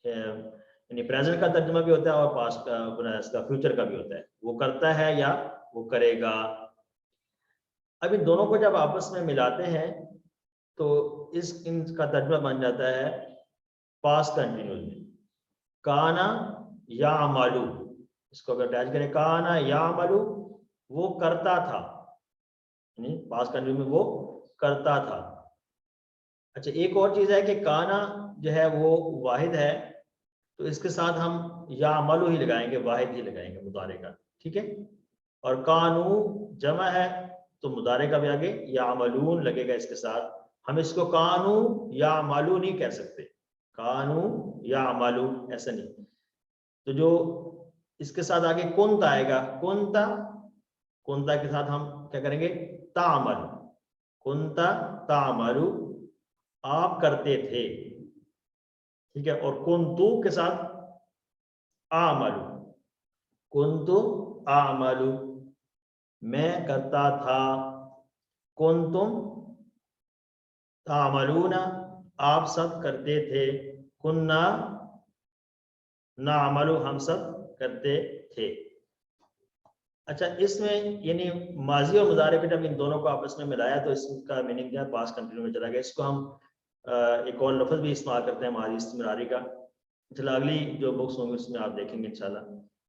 S1: यानी प्रेजेंट का तर्जुमा भी होता है और पास्ट का, इसका फ्यूचर का भी होता है। वो करता है या वो करेगा। अब इन दोनों को जब आपस में मिलाते हैं तो इनका तर्जुमा बन जाता है पास्ट कंटिन्यूस में। काना या अमलु, इसको अगर अटैच करें, काना या अमलु वो करता था, यानी पास्ट कंटिन्यूस में वो करता था। अच्छा, एक और चीज है कि काना जो है वो वाहिद है, तो इसके साथ हम या अमलू ही लगाएंगे, वाहिद ही लगाएंगे मुदारे का, ठीक है। और कानू जमा है तो मुदारे का भी आगे या अमलून लगेगा इसके साथ। हम इसको कानू या अमलू नहीं कह सकते, कानू या अमलू ऐसा नहीं। तो जो इसके साथ आगे कुंता आएगा, कुंता, कुंता के साथ हम क्या करेंगे, तामल, कुंता तामलू, आप करते थे, ठीक है। और कुंतु के साथ आमलू, कुंतु आमलू, मैं करता था। कुंतुम तामलूना, आप सब करते थे। कुन्ना नामलू, हम सब करते थे। अच्छा, इसमें यानी माजी और मुजारे पे जब इन दोनों को आपस में मिलाया तो इसका मीनिंग क्या है, पास्ट कंटिन्यू में चला गया। इसको हम एक और लफ्ज भी इस्तेमाल करते हैं माजी इस्तिमरारी का। चलो अगली जो बुक्स होंगी उसमें आप देखेंगे इंशाल्लाह।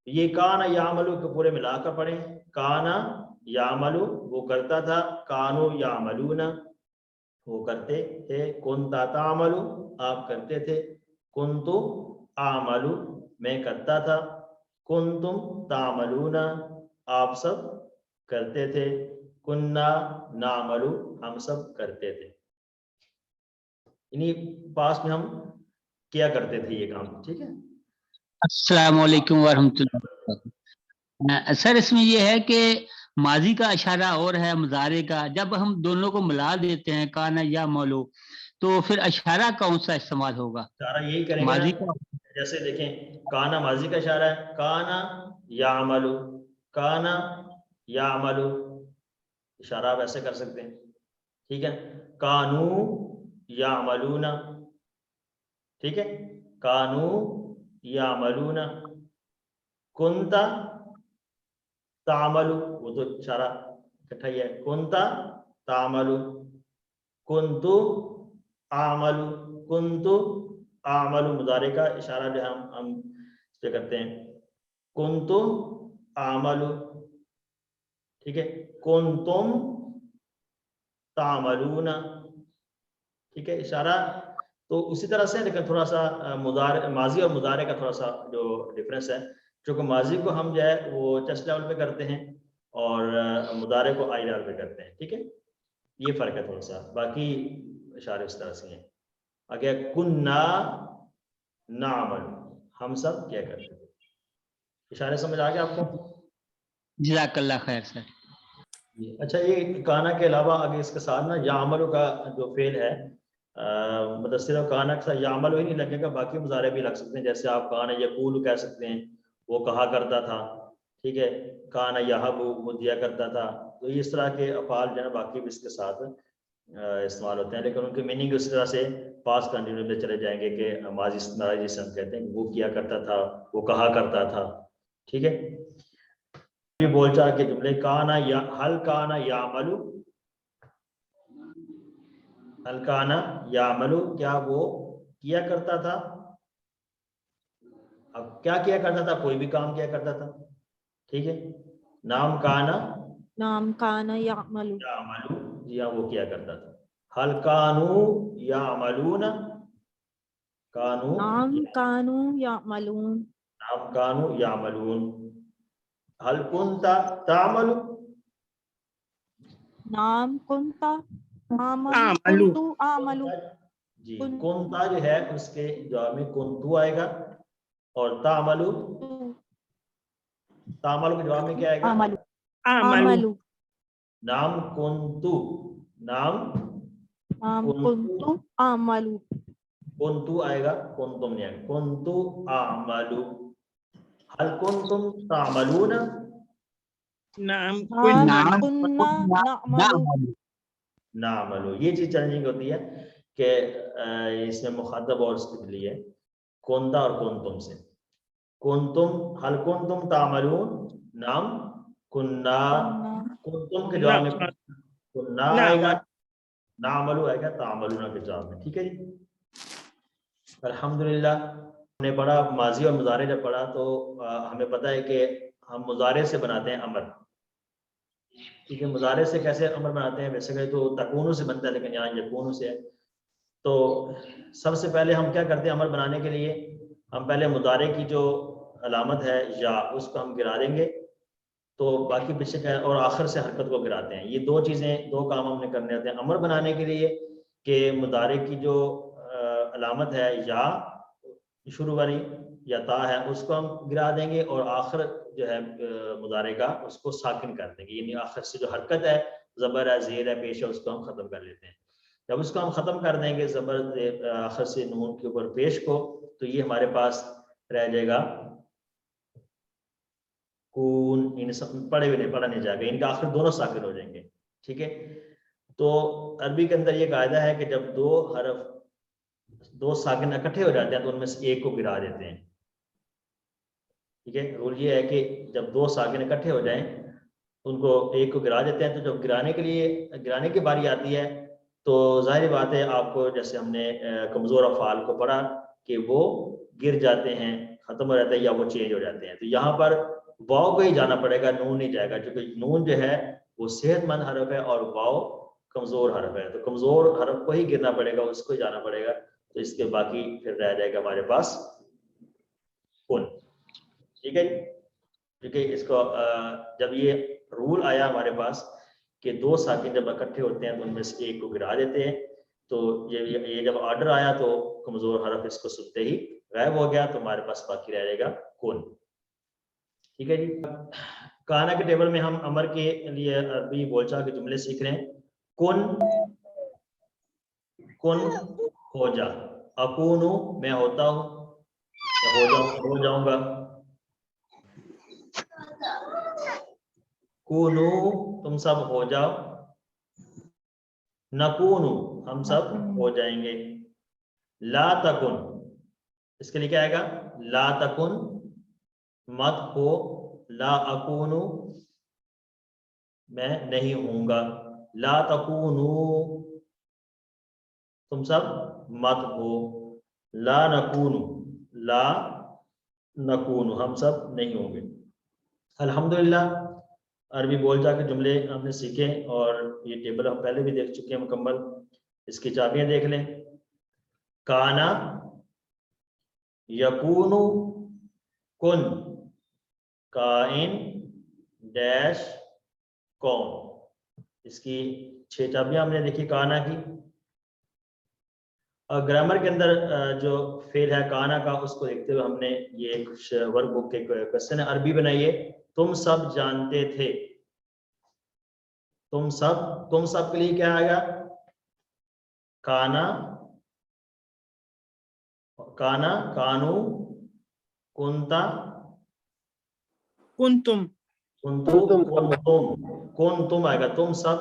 S1: ये काना यामलू के पूरे मिलाकर पढ़ें। काना यामलू वो करता था, कानू यामलूना वो करते थे, कुंता तामलू आप करते थे, कुंतु आमलू मैं करता था, कुंतुम तामलूना आप सब करते थे, कुन्ना नामलू हम सब करते थे। इन्हीं पास में हम किया करते थे ये काम, ठीक है।
S7: अस्सलाम वालेकुम वरहमतुल्लाह। सर इसमें ये है कि माजी का इशारा और है मुजारे का, जब हम दोनों को मिला देते हैं काना या मौलू, तो फिर इशारा कौन सा इस्तेमाल होगा?
S1: इशारा यही करेंगे
S7: माजी
S1: ना,
S7: का।
S1: जैसे देखें काना माजी का इशारा है, काना या अमलू, काना या अमलू, इशारा आप ऐसे कर सकते हैं, ठीक है। कानू या अमलूना, ठीक है, कानू या अमलूना, कुंता तामलू वो तो इशारा इकट्ठा ही है, कुंता तामलू, कुंतु आमलू, कुंतु आमलू मुदारे का इशारा जो हम इस पे करते हैं, कुंतु आमलू, ठीक है। कुंतुम तामलूना, ठीक है, इशारा तो उसी तरह से, लेकिन थोड़ा सा मुदारे, माजी और मुदारे का थोड़ा सा जो डिफरेंस है, जो कि माजी को हम जो है वो चेस्ट लेवल पे करते हैं और मुदारे को आई लेवल पे करते हैं, ठीक है, ये फर्क है थोड़ा सा, बाकी इशारे उस तरह से हैं। आगे कुन्ना नामल हम सब क्या करते थे, इशारे समझ आ गया आपको?
S7: जज़ाकल्लाह खैर सर।
S1: अच्छा, ये काना के अलावा आगे इसके साथ ना यामलू का जो फेल है, मतलब सिर्फ काना के साथ यामलू ही नहीं लगेगा, बाकी मुजारे भी लग सकते हैं। जैसे आप काना यकूल कह सकते हैं, वो कहा करता था, ठीक है, काना यहबू वो दिया करता था। तो इस तरह के अफाल जो है बाकी भी इसके साथ इस्तेमाल होते हैं, लेकिन उनके मीनिंग उस तरह से पास कंटिन्यू में चले जाएंगे कि माजी जिसे हम कहते हैं, वो किया करता था, वो कहा करता था, ठीक है। बोलचाल के जुमले, काना या हल काना यामलू, हल काना यामलू क्या वो किया करता था। अब क्या किया करता था, कोई भी काम किया करता था, ठीक है। नाम काना
S3: यामलू,
S1: यामलू जी हाँ वो किया करता था। हल कानू यामलूना, कानू
S3: नाम कानू यामलून,
S1: नाम कानू यामलून। हल कुंता तामलू,
S3: नाम कुंता आमलू, कुंतु आमलू,
S1: जी कुंता जो है उसके जवाब में कुंतु आएगा, और तामलू, तामलू के जवाब में क्या आएगा,
S3: आमलू, आमलू,
S1: नाम कुंतु, नाम
S3: नाम कुंतु आमलू,
S1: कुंतु आएगा, कुंतुम नहीं आएगा, कुंतु आमलू। हल कुंतुम तामलूना,
S3: नाम कुन्ना नामलू,
S1: नामलू। ये चीज चैलेंजिंग होती है कि इसमें मुखातब और उसके लिए कुंता और कुंतुम से, कुंतुम हल कुंतुम तामलून, नाम कुन्ना, कुंतुम के जवाब में कुन्ना आएगा, नामलू आएगा तामलूना के जवाब में, ठीक है जी। अल्हम्दुलिल्लाह हमने पढ़ा माजी और मुजारे जब पढ़ा तो हमें पता है कि हम मुजारे से बनाते हैं अमर, ठीक है। मुजारे से कैसे अमर बनाते हैं, वैसे कहे तो तकूनु से बनता है, लेकिन यहाँ यकूनु से है। तो सबसे पहले हम क्या करते हैं, अमर बनाने के लिए हम पहले मुदारे की जो अलामत है या उसको हम गिरा देंगे, तो बाकी पीछे का और आखिर से हरकत को गिराते हैं। ये दो चीज़ें, दो काम हमने करने होते हैं अमर बनाने के लिए, कि मुदारे की जो अलामत है या शुरू वाली या ता है उसको हम गिरा देंगे, और आखिर जो है मुदारे का उसको साकिन कर देंगे, यानी आखिर से जो हरकत है, ज़बर है, ज़ेर है, पेश है, उसको हम ख़त्म कर लेते हैं। जब उसको हम ख़त्म कर देंगे ज़बर आखिर से नून के ऊपर पेश को, तो ये हमारे पास रह जाएगा कून, इन सब पढ़े हुए नहीं, पढ़ा नहीं जाएगा, इनका आखिर दोनों साकिन हो जाएंगे। ठीक है, तो अरबी के अंदर ये कायदा है कि जब दो हरफ, दो साकिन इकट्ठे हो जाते हैं तो उनमें से एक को गिरा देते हैं। ठीक है, रूल ये है कि जब दो साकिन इकट्ठे हो जाएं उनको एक को गिरा देते हैं। तो जब गिराने की बारी आती है तो जाहिर बात है, आपको जैसे हमने कमज़ोर अफ़ाल को पढ़ा कि वो गिर जाते हैं, ख़त्म हो जाते हैं या वो चेंज हो जाते हैं। तो यहाँ पर वाव को ही जाना पड़ेगा, नून नहीं जाएगा, क्योंकि नून जो है वो सेहतमंद हरफ है और वाव कमज़ोर हरफ है, तो कमज़ोर हरफ को ही गिरना पड़ेगा, उसको ही जाना पड़ेगा। तो इसके बाकी फिर रह जाएगा हमारे पास कुन। ठीक है, क्योंकि इसको जब ये रूल आया हमारे पास कि दो साकिन जब इकट्ठे होते हैं तो उनमें से एक को गिरा देते हैं, तो ये जब ऑर्डर आया तो कमज़ोर हरफ इसको सुनते ही गायब हो गया, तो हमारे पास बाकी रह जाएगा कुन। ठीक है जी, काना के टेबल में हम अमर के लिए अरबी बोलचाल के जुमले सीख रहे हैं। कुन हो जा, अकूनु मैं होता हूँ, हो जाऊंगा। कूनू तुम सब हो जाओ, नकूनु हम सब हो जाएंगे। ला तकुन, इसके लिए क्या आएगा, ला तकुन मत हो, ला अकूनु मैं नहीं होऊंगा, ला तकूनु तुम सब मत हो, ला नकूनु हम सब नहीं होंगे। अल्हम्दुलिल्लाह अरबी बोलचाल के जुमले हमने सीखे और ये टेबल हम पहले भी देख चुके हैं मुकम्मल। इसकी चाबियां देख लें। काना, यकूनु, कुन, काइन, डैश, कौन। इसकी 6 चाबियां हमने देखी काना की। और ग्रामर के अंदर जो फेल है काना का, उसको देखते हुए हमने ये कुछ वर्कबुक के क्वेश्चन है, अरबी बनाइए। तुम सब जानते थे, तुम सब के लिए क्या आएगा, काना, कानू, कुंता,
S3: कुंतुम,
S1: तुम आएगा, तुम सब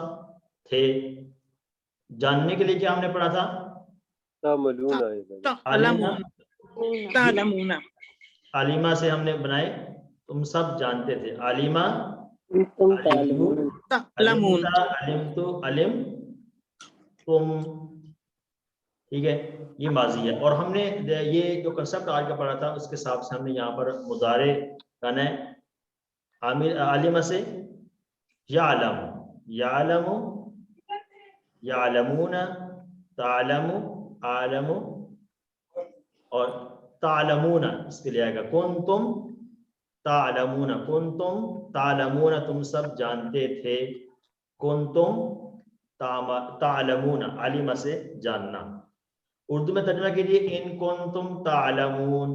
S1: थे। जानने के लिए क्या हमने पढ़ा था,
S2: तामलून आएगा।
S3: तालमूना,
S1: आलिमा से हमने बनाए, तुम सब जानते थे। आलिमा,
S3: तालमून,
S1: अलिम तुम। ठीक है, ये माजी है। और हमने ये जो कंसेप्ट आज का पढ़ा था उसके हिसाब से हमने यहाँ पर मुदारे करना है। आलिमा से यालम, यालमु, यालमूना, तालमु, आलमु और तालमूना इसके लिए आएगा। कुंतुम तालमूना, कुंतुम तालमूना तुम सब जानते थे। कुंतुम तालमूना, आलिमा से जानना। उर्दू में तर्जुमा कीजिए, इन कुंतुम तालमून।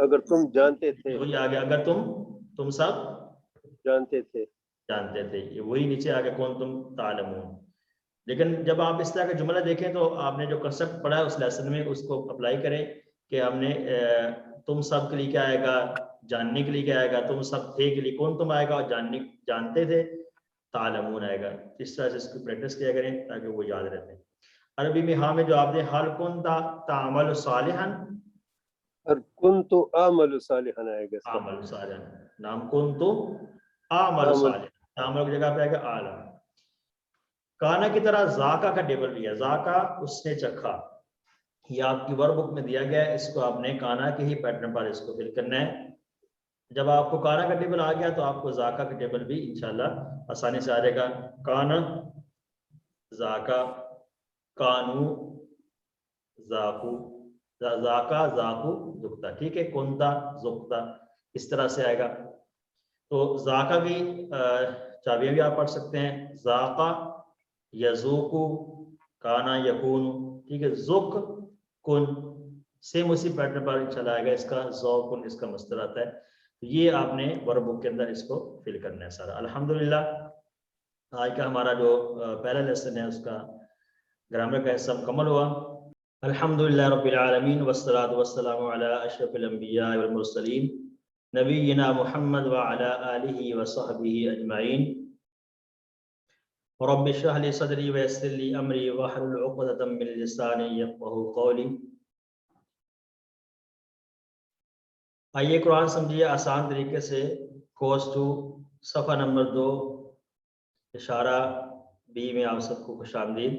S2: अगर तुम जानते थे,
S1: वही आ गया, अगर तुम सब
S2: जानते थे,
S1: ये वही नीचे आ गया, कुंतुम तालमून। लेकिन जब आप इस तरह का जुमला देखें तो आपने जो कंसेप्ट पढ़ा है उस लेसन में उसको अप्लाई करें कि हमने तुम सब के लिए क्या आएगा, जानने के लिए क्या आएगा, तुम सब थे के लिए कौन तुम आएगा, और जानते थे तालमून आएगा। इस तरह से इसकी प्रैक्टिस किया करें ताकि वो याद रहते हैं। अरबी में हाँ में जवाब दें, हल कुंता तामल सालिहन,
S2: और कुंतु आमलु सालिहन आएगा।
S1: आमल सालिहन, नाम कुंतु आमल सालिहन, तामल की जगह पे आएगा आलम। काना की तरह जाका का टेबल भी है, जाका उसने चखा, ये आपकी वर्कबुक में दिया गया है। इसको आपने काना के ही पैटर्न पर इसको फिल करना है। जब आपको काना का टेबल आ गया तो आपको जाका का टेबल भी इंशाल्लाह आसानी से आ जाएगा। काना, जाका, कानू ज़ाकू, ज़ाका ज़ाकू ज़ुक्ता, ठीक है, कुंता ज़ुक्ता, इस तरह से आएगा। तो ज़ाका की चाबियाँ भी आप पढ़ सकते हैं, ज़ाका यज़ूकू, काना यकूनु, ठीक है, ज़ुक कुन, सेम उसी पैटर्न पर चला आएगा, इसका ज़ौकुन इसका मस्तर आता है। तो ये आपने वर्ब बुक के अंदर इसको फिल करना है सारा। अल्हम्दुलिल्लाह आज का हमारा जो पहला लेसन है उसका ग्रामर का हिस्सा मुकम्मल हुआ। अल्हम्दुलिल्लाह रब्बिल आलमीन वस्सलातु वस्सलामु अला अशरफिल अंबिया वल मुरसलीन नबीना मुहम्मद व अला आलिहि व सहबिहि अजमाइन। रब्बि इश्रह ली सदरी व यस्सिर ली अमरी वहलुल उक़दतम मिन लिसानी यफ़क़हू क़ौली। आइए कुरान समझिए आसान तरीके से। कोर्स 2 सफ़ा नंबर 2 इशारा बी में आप सबको खुशामदीद।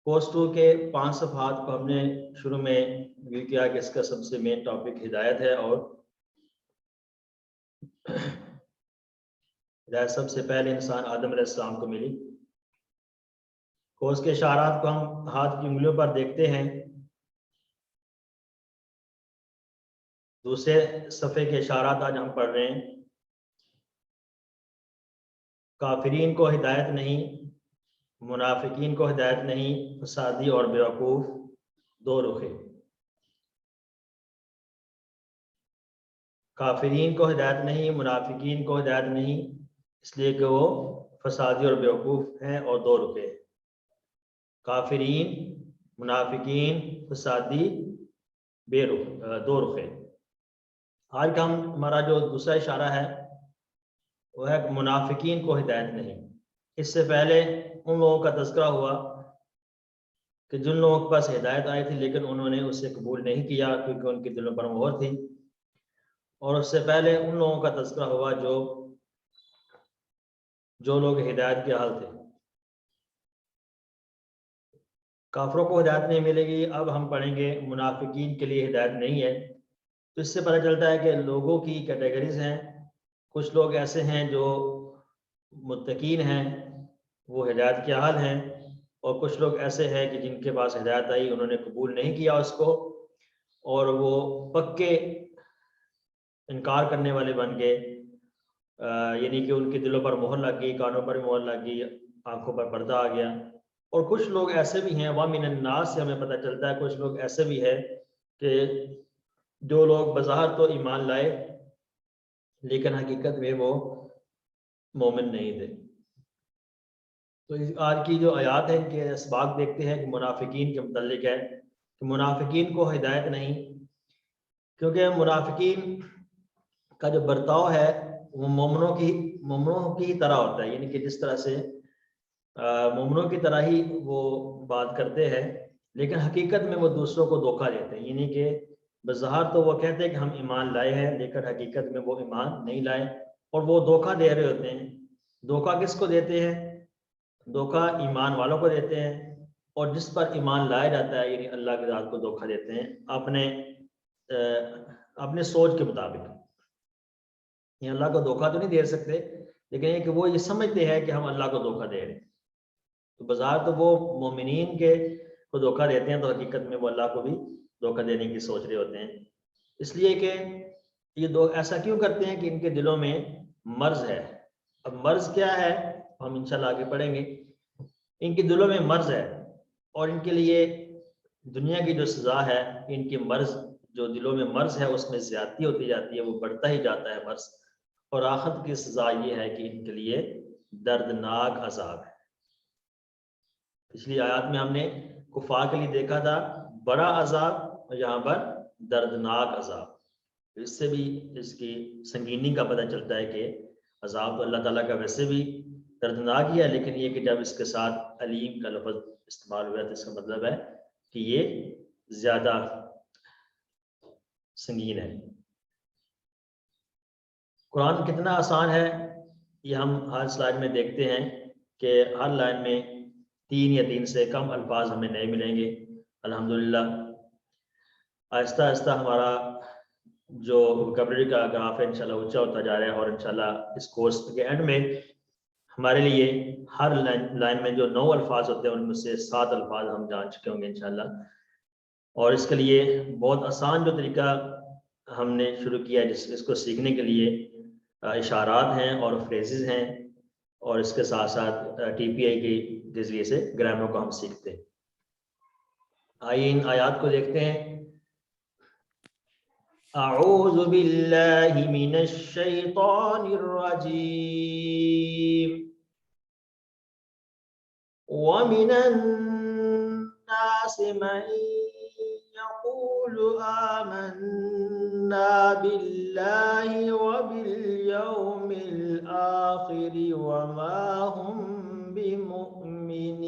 S1: कोर्स 2 के 5 सफ़हात को हमने शुरू में व्यू किया कि इसका सबसे मेन टॉपिक हिदायत है, और हिदायत सबसे पहले इंसान आदम अलैहिस्सलाम को मिली। कोर्स के इशारात को हम हाथ की उंगलियों पर देखते हैं। दूसरे सफ़े के इशारात आज हम पढ़ रहे हैं। काफिरीन को हिदायत नहीं, मुनाफिकीन को हिदायत नहीं, फसादी और बेवकूफ़ दो रुखे। काफिरीन को हिदायत नहीं, मुनाफिकीन को हिदायत नहीं, इसलिए कि वो फसादी और बेवकूफ़ हैं और दो रुखे। काफिरीन, मुनाफिकीन, फसादी, दो रुखे। आज का हमारा जो दूसरा इशारा है वो है मुनाफिकीन को हिदायत नहीं। इससे पहले उन लोगों का तज़किरा हुआ कि जिन लोगों के पास हिदायत आई थी लेकिन उन्होंने उसे कबूल नहीं किया क्योंकि उनके दिलों पर मोहर थी। और उससे पहले उन लोगों का तज़किरा हुआ जो लोग हिदायत के हाल थे। काफरों को हिदायत नहीं मिलेगी। अब हम पढ़ेंगे मुनाफिकीन के लिए हिदायत नहीं है। तो इससे पता चलता है कि लोगों की कैटेगरीज हैं। कुछ लोग ऐसे हैं जो मुत्तकीन हैं, वो हिदायत के हाल हैं, और कुछ लोग ऐसे हैं कि जिनके पास हिदायत आई उन्होंने कबूल नहीं किया उसको, और वो पक्के इनकार करने वाले बन गए, यानी कि उनके दिलों पर मोहर लग गई, कानों पर मोहर लग गई, आंखों पर पर्दा आ गया। और कुछ लोग ऐसे भी हैं, वा मिनन नास से हमें पता चलता है, कुछ लोग ऐसे भी हैं कि जो लोग बज़ाहिर तो ईमान लाए लेकिन हकीकत में वो मोमिन नहीं थे। तो आज की जो आयात है इनके असबाब देखते हैं कि मुनाफिकीन के मुतल्लिक है कि मुनाफिकीन को हिदायत नहीं, क्योंकि मुनाफिकीन का जो बर्ताव है वो मोमिनों की तरह होता है, यानी कि जिस तरह से मोमिनों की तरह ही वो बात करते हैं लेकिन हकीकत में वो दूसरों को धोखा देते हैं। यानी कि बज़ाहिर तो वो कहते हैं कि हम ईमान लाए हैं लेकिन हकीकत में वो ईमान नहीं लाए और वो धोखा दे रहे होते हैं। धोखा किसको देते हैं? धोखा ईमान वालों को देते हैं, और जिस पर ईमान लाया जाता है यानी अल्लाह की ज़ात को धोखा देते हैं अपने सोच के मुताबिक। ये अल्लाह को धोखा तो नहीं दे सकते लेकिन ये कि वो ये समझते हैं कि हम अल्लाह को धोखा दे रहे हैं। तो बाजार तो वो मोमिनीन के को धोखा देते हैं तो हकीकत में वो अल्लाह को भी धोखा देने की सोच रहे होते हैं। इसलिए कि ये लोग ऐसा क्यों करते हैं कि इनके दिलों में मर्ज है। अब मर्ज क्या है हम इंशाल्लाह आगे पढ़ेंगे। इनके दिलों में मर्ज है और इनके लिए दुनिया की जो सज़ा है, इनकी मर्ज जो दिलों में मर्ज है उसमें ज्यादती होती जाती है, वो बढ़ता ही जाता है मर्ज। और आखिरत की सज़ा ये है कि इनके लिए दर्दनाक अज़ाब है। पिछली आयत में हमने कुफार के लिए देखा था बड़ा अज़ाब और यहाँ पर दर्दनाक अज़ाब। इससे भी इसकी संगीनी का पता चलता है कि अज़ाब तो अल्लाह ताला का वैसे भी दर्दनाक ही है, लेकिन ये कि जब इसके साथ अलीम का लफ्ज़ इस्तेमाल हुआ तो इसका मतलब है कि ये ज़्यादा संगीन है। कुरान कितना आसान है ये हम हर स्लाइड में देखते हैं कि हर लाइन में 3 या 3 से कम अल्फाज हमें नहीं मिलेंगे। अल्हम्दुलिल्लाह आहिस्ता आहिस्ता हमारा जो वोकैबुलरी का ग्राफ है इंशाल्लाह ऊंचा होता जा रहा है, और इंशाल्लाह इस कोर्स के एंड में हमारे लिए हर लाइन में जो 9 अल्फाज होते हैं उनमें से 7 अल्फाज हम जान चुके होंगे इंशाल्लाह। और इसके लिए बहुत आसान जो तरीका हमने शुरू किया है इसको सीखने के लिए इशारात हैं और फ्रेजेस हैं, और इसके साथ साथ TPI के जरिए से ग्रामर को हम सीखते हैं। आइए इन आयात को देखते हैं। अऊज़ु बिल्लाहि मिनश शैतानिर रजीम व मिनन नासि मन यक़ूलु आमन्ना बिल्लाहि व बिल यौमिल आखिर व मा हुम बिमुमिनीन।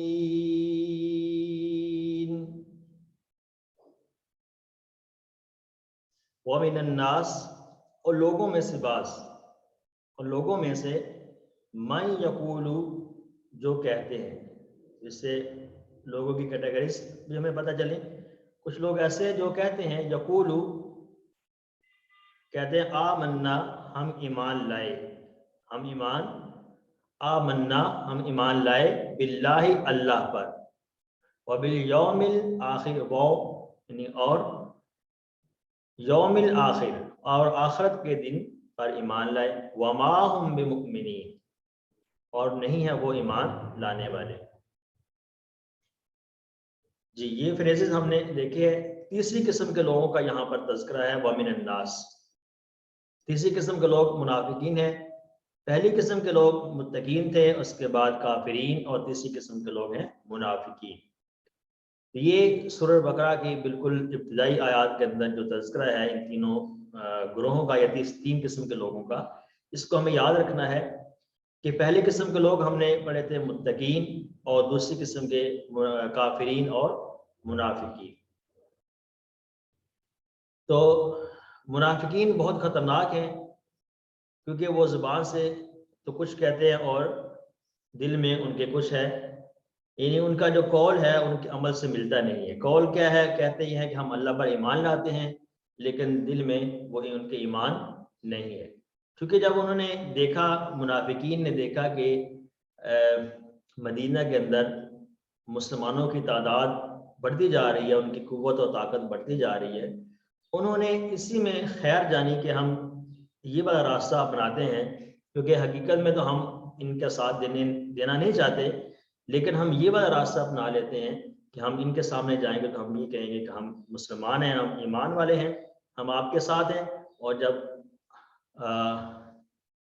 S1: व मिनन नास, और लोगों में से बास, और लोगों में से मन यक़ूलु, जो कहते हैं। जिससे लोगों की कैटेगरीज भी हमें पता चले। कुछ लोग ऐसे हैं जो कहते हैं यक़ूलु, कहते हैं आमन्ना, हम ईमान लाए, हम ईमान, आमन्ना, हम ईमान लाए, बिल्लाहि, अल्लाह पर, व बिल यौमिल आखिर, वो यानी और यौमिल आखिर, और आखिरत के दिन पर ईमान लाए, वमा हुम बिमुमिनीन, और नहीं है वो ईमान लाने वाले। जी, ये फ्रेजेस हमने देखे हैं। तीसरी किस्म के लोगों का यहाँ पर तज़किरा है, वमिनन नास। तीसरी किस्म के लोग मुनाफिकीन हैं। पहली किस्म के लोग मुत्तकीन थे, उसके बाद काफिरीन, और तीसरी किस्म के लोग हैं मुनाफिकीन। ये सूरह बकरा की बिल्कुल इब्तिदाई आयात के अंदर जो तज़किरा है इन तीनों ग्रोहों का, या 3 किस्म के लोगों का, इसको हमें याद रखना है कि पहली किस्म के लोग हमने पढ़े थे मुत्तकीन, और दूसरी किस्म के काफिरीन और मुनाफिकीन। तो मुनाफिकीन बहुत ख़तरनाक हैं, क्योंकि वो ज़ुबान से तो कुछ कहते हैं और दिल में उनके कुछ है, यानी उनका जो कौल है उनके अमल से मिलता नहीं है। कौल क्या है? कहते ही हैं कि हम अल्लाह पर ईमान लाते हैं, लेकिन दिल में वो उनके ईमान नहीं है। क्योंकि जब उन्होंने देखा, मुनाफिकीन ने देखा कि मदीना के अंदर मुसलमानों की तादाद बढ़ती जा रही है, उनकी कुव्वत और ताकत बढ़ती जा रही है, उन्होंने इसी में खैर जानी कि हम ये वाला रास्ता अपनाते हैं, क्योंकि हकीकत में तो हम इनका साथ देना नहीं चाहते, लेकिन हम ये वाला रास्ता अपना लेते हैं कि हम इनके सामने जाएंगे तो हम ये कहेंगे कि हम मुसलमान हैं, हम ईमान वाले हैं, हम आपके साथ हैं, और जब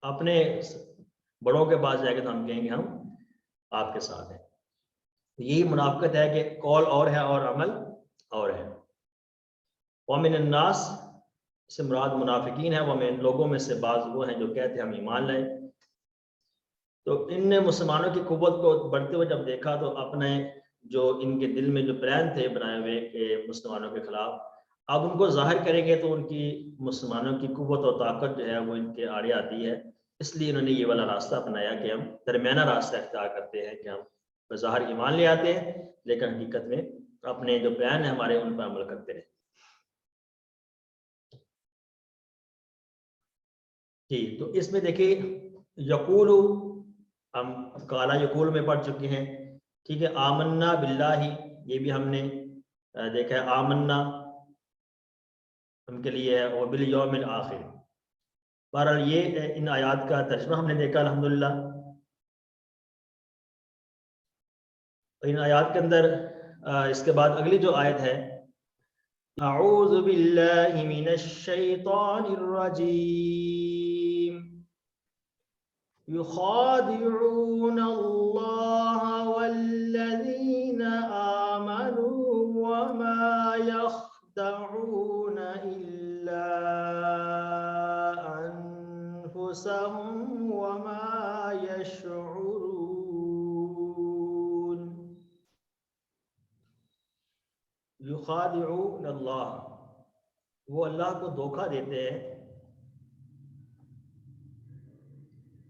S1: अपने बड़ों के पास जाएंगे तो हम कहेंगे हम आपके साथ हैं। यही मुनाफिकत है कि कौल और है और अमल और है। वमिन नास से मुराद मुनाफिकीन है, वमिन लोगों में से बाज़ वो हैं जो कहते हैं हम ईमान लाए। तो इनने मुसलमानों की कुव्वत को बढ़ते हुए जब देखा, तो अपने जो इनके दिल में जो प्लान थे बनाए हुए कि मुसलमानों के खिलाफ, अब उनको जाहिर करेंगे तो उनकी मुसलमानों की कुव्वत और ताकत जो है वो इनके आड़े आती है। इसलिए इन्होंने ये वाला रास्ता अपनाया कि हम दरमियाना रास्ता इख्तियार करते हैं कि हम बज़ाहिर ईमान ले आते हैं, लेकिन हकीकत में अपने जो प्लान है हमारे उन पर अमल करते हैं। ठीक, तो इसमें देखिए यकूलु, हम काला यकूल में पढ़ चुके हैं, ठीक है। आमन्ना बिल्लाही, ये भी हमने देखा है, आमन्ना उनके लिए है, और बिल यौमिल आखिर। बहरहाल ये इन आयात का तर्जुमा हमने देखा अल्हम्दुलिल्लाह। इन आयात के अंदर इसके बाद अगली जो आयत है, अऊज़ु बिल्लाहि मिनश शैतानिर रजीम युखादिऊन अल्लाह वल्लज़ीन आमनू वमा यख्दऊन इल्ला अनफुसहुम वमा यशऊरून। युखादिऊन अल्लाह, वो अल्लाह को धोखा देते हैं,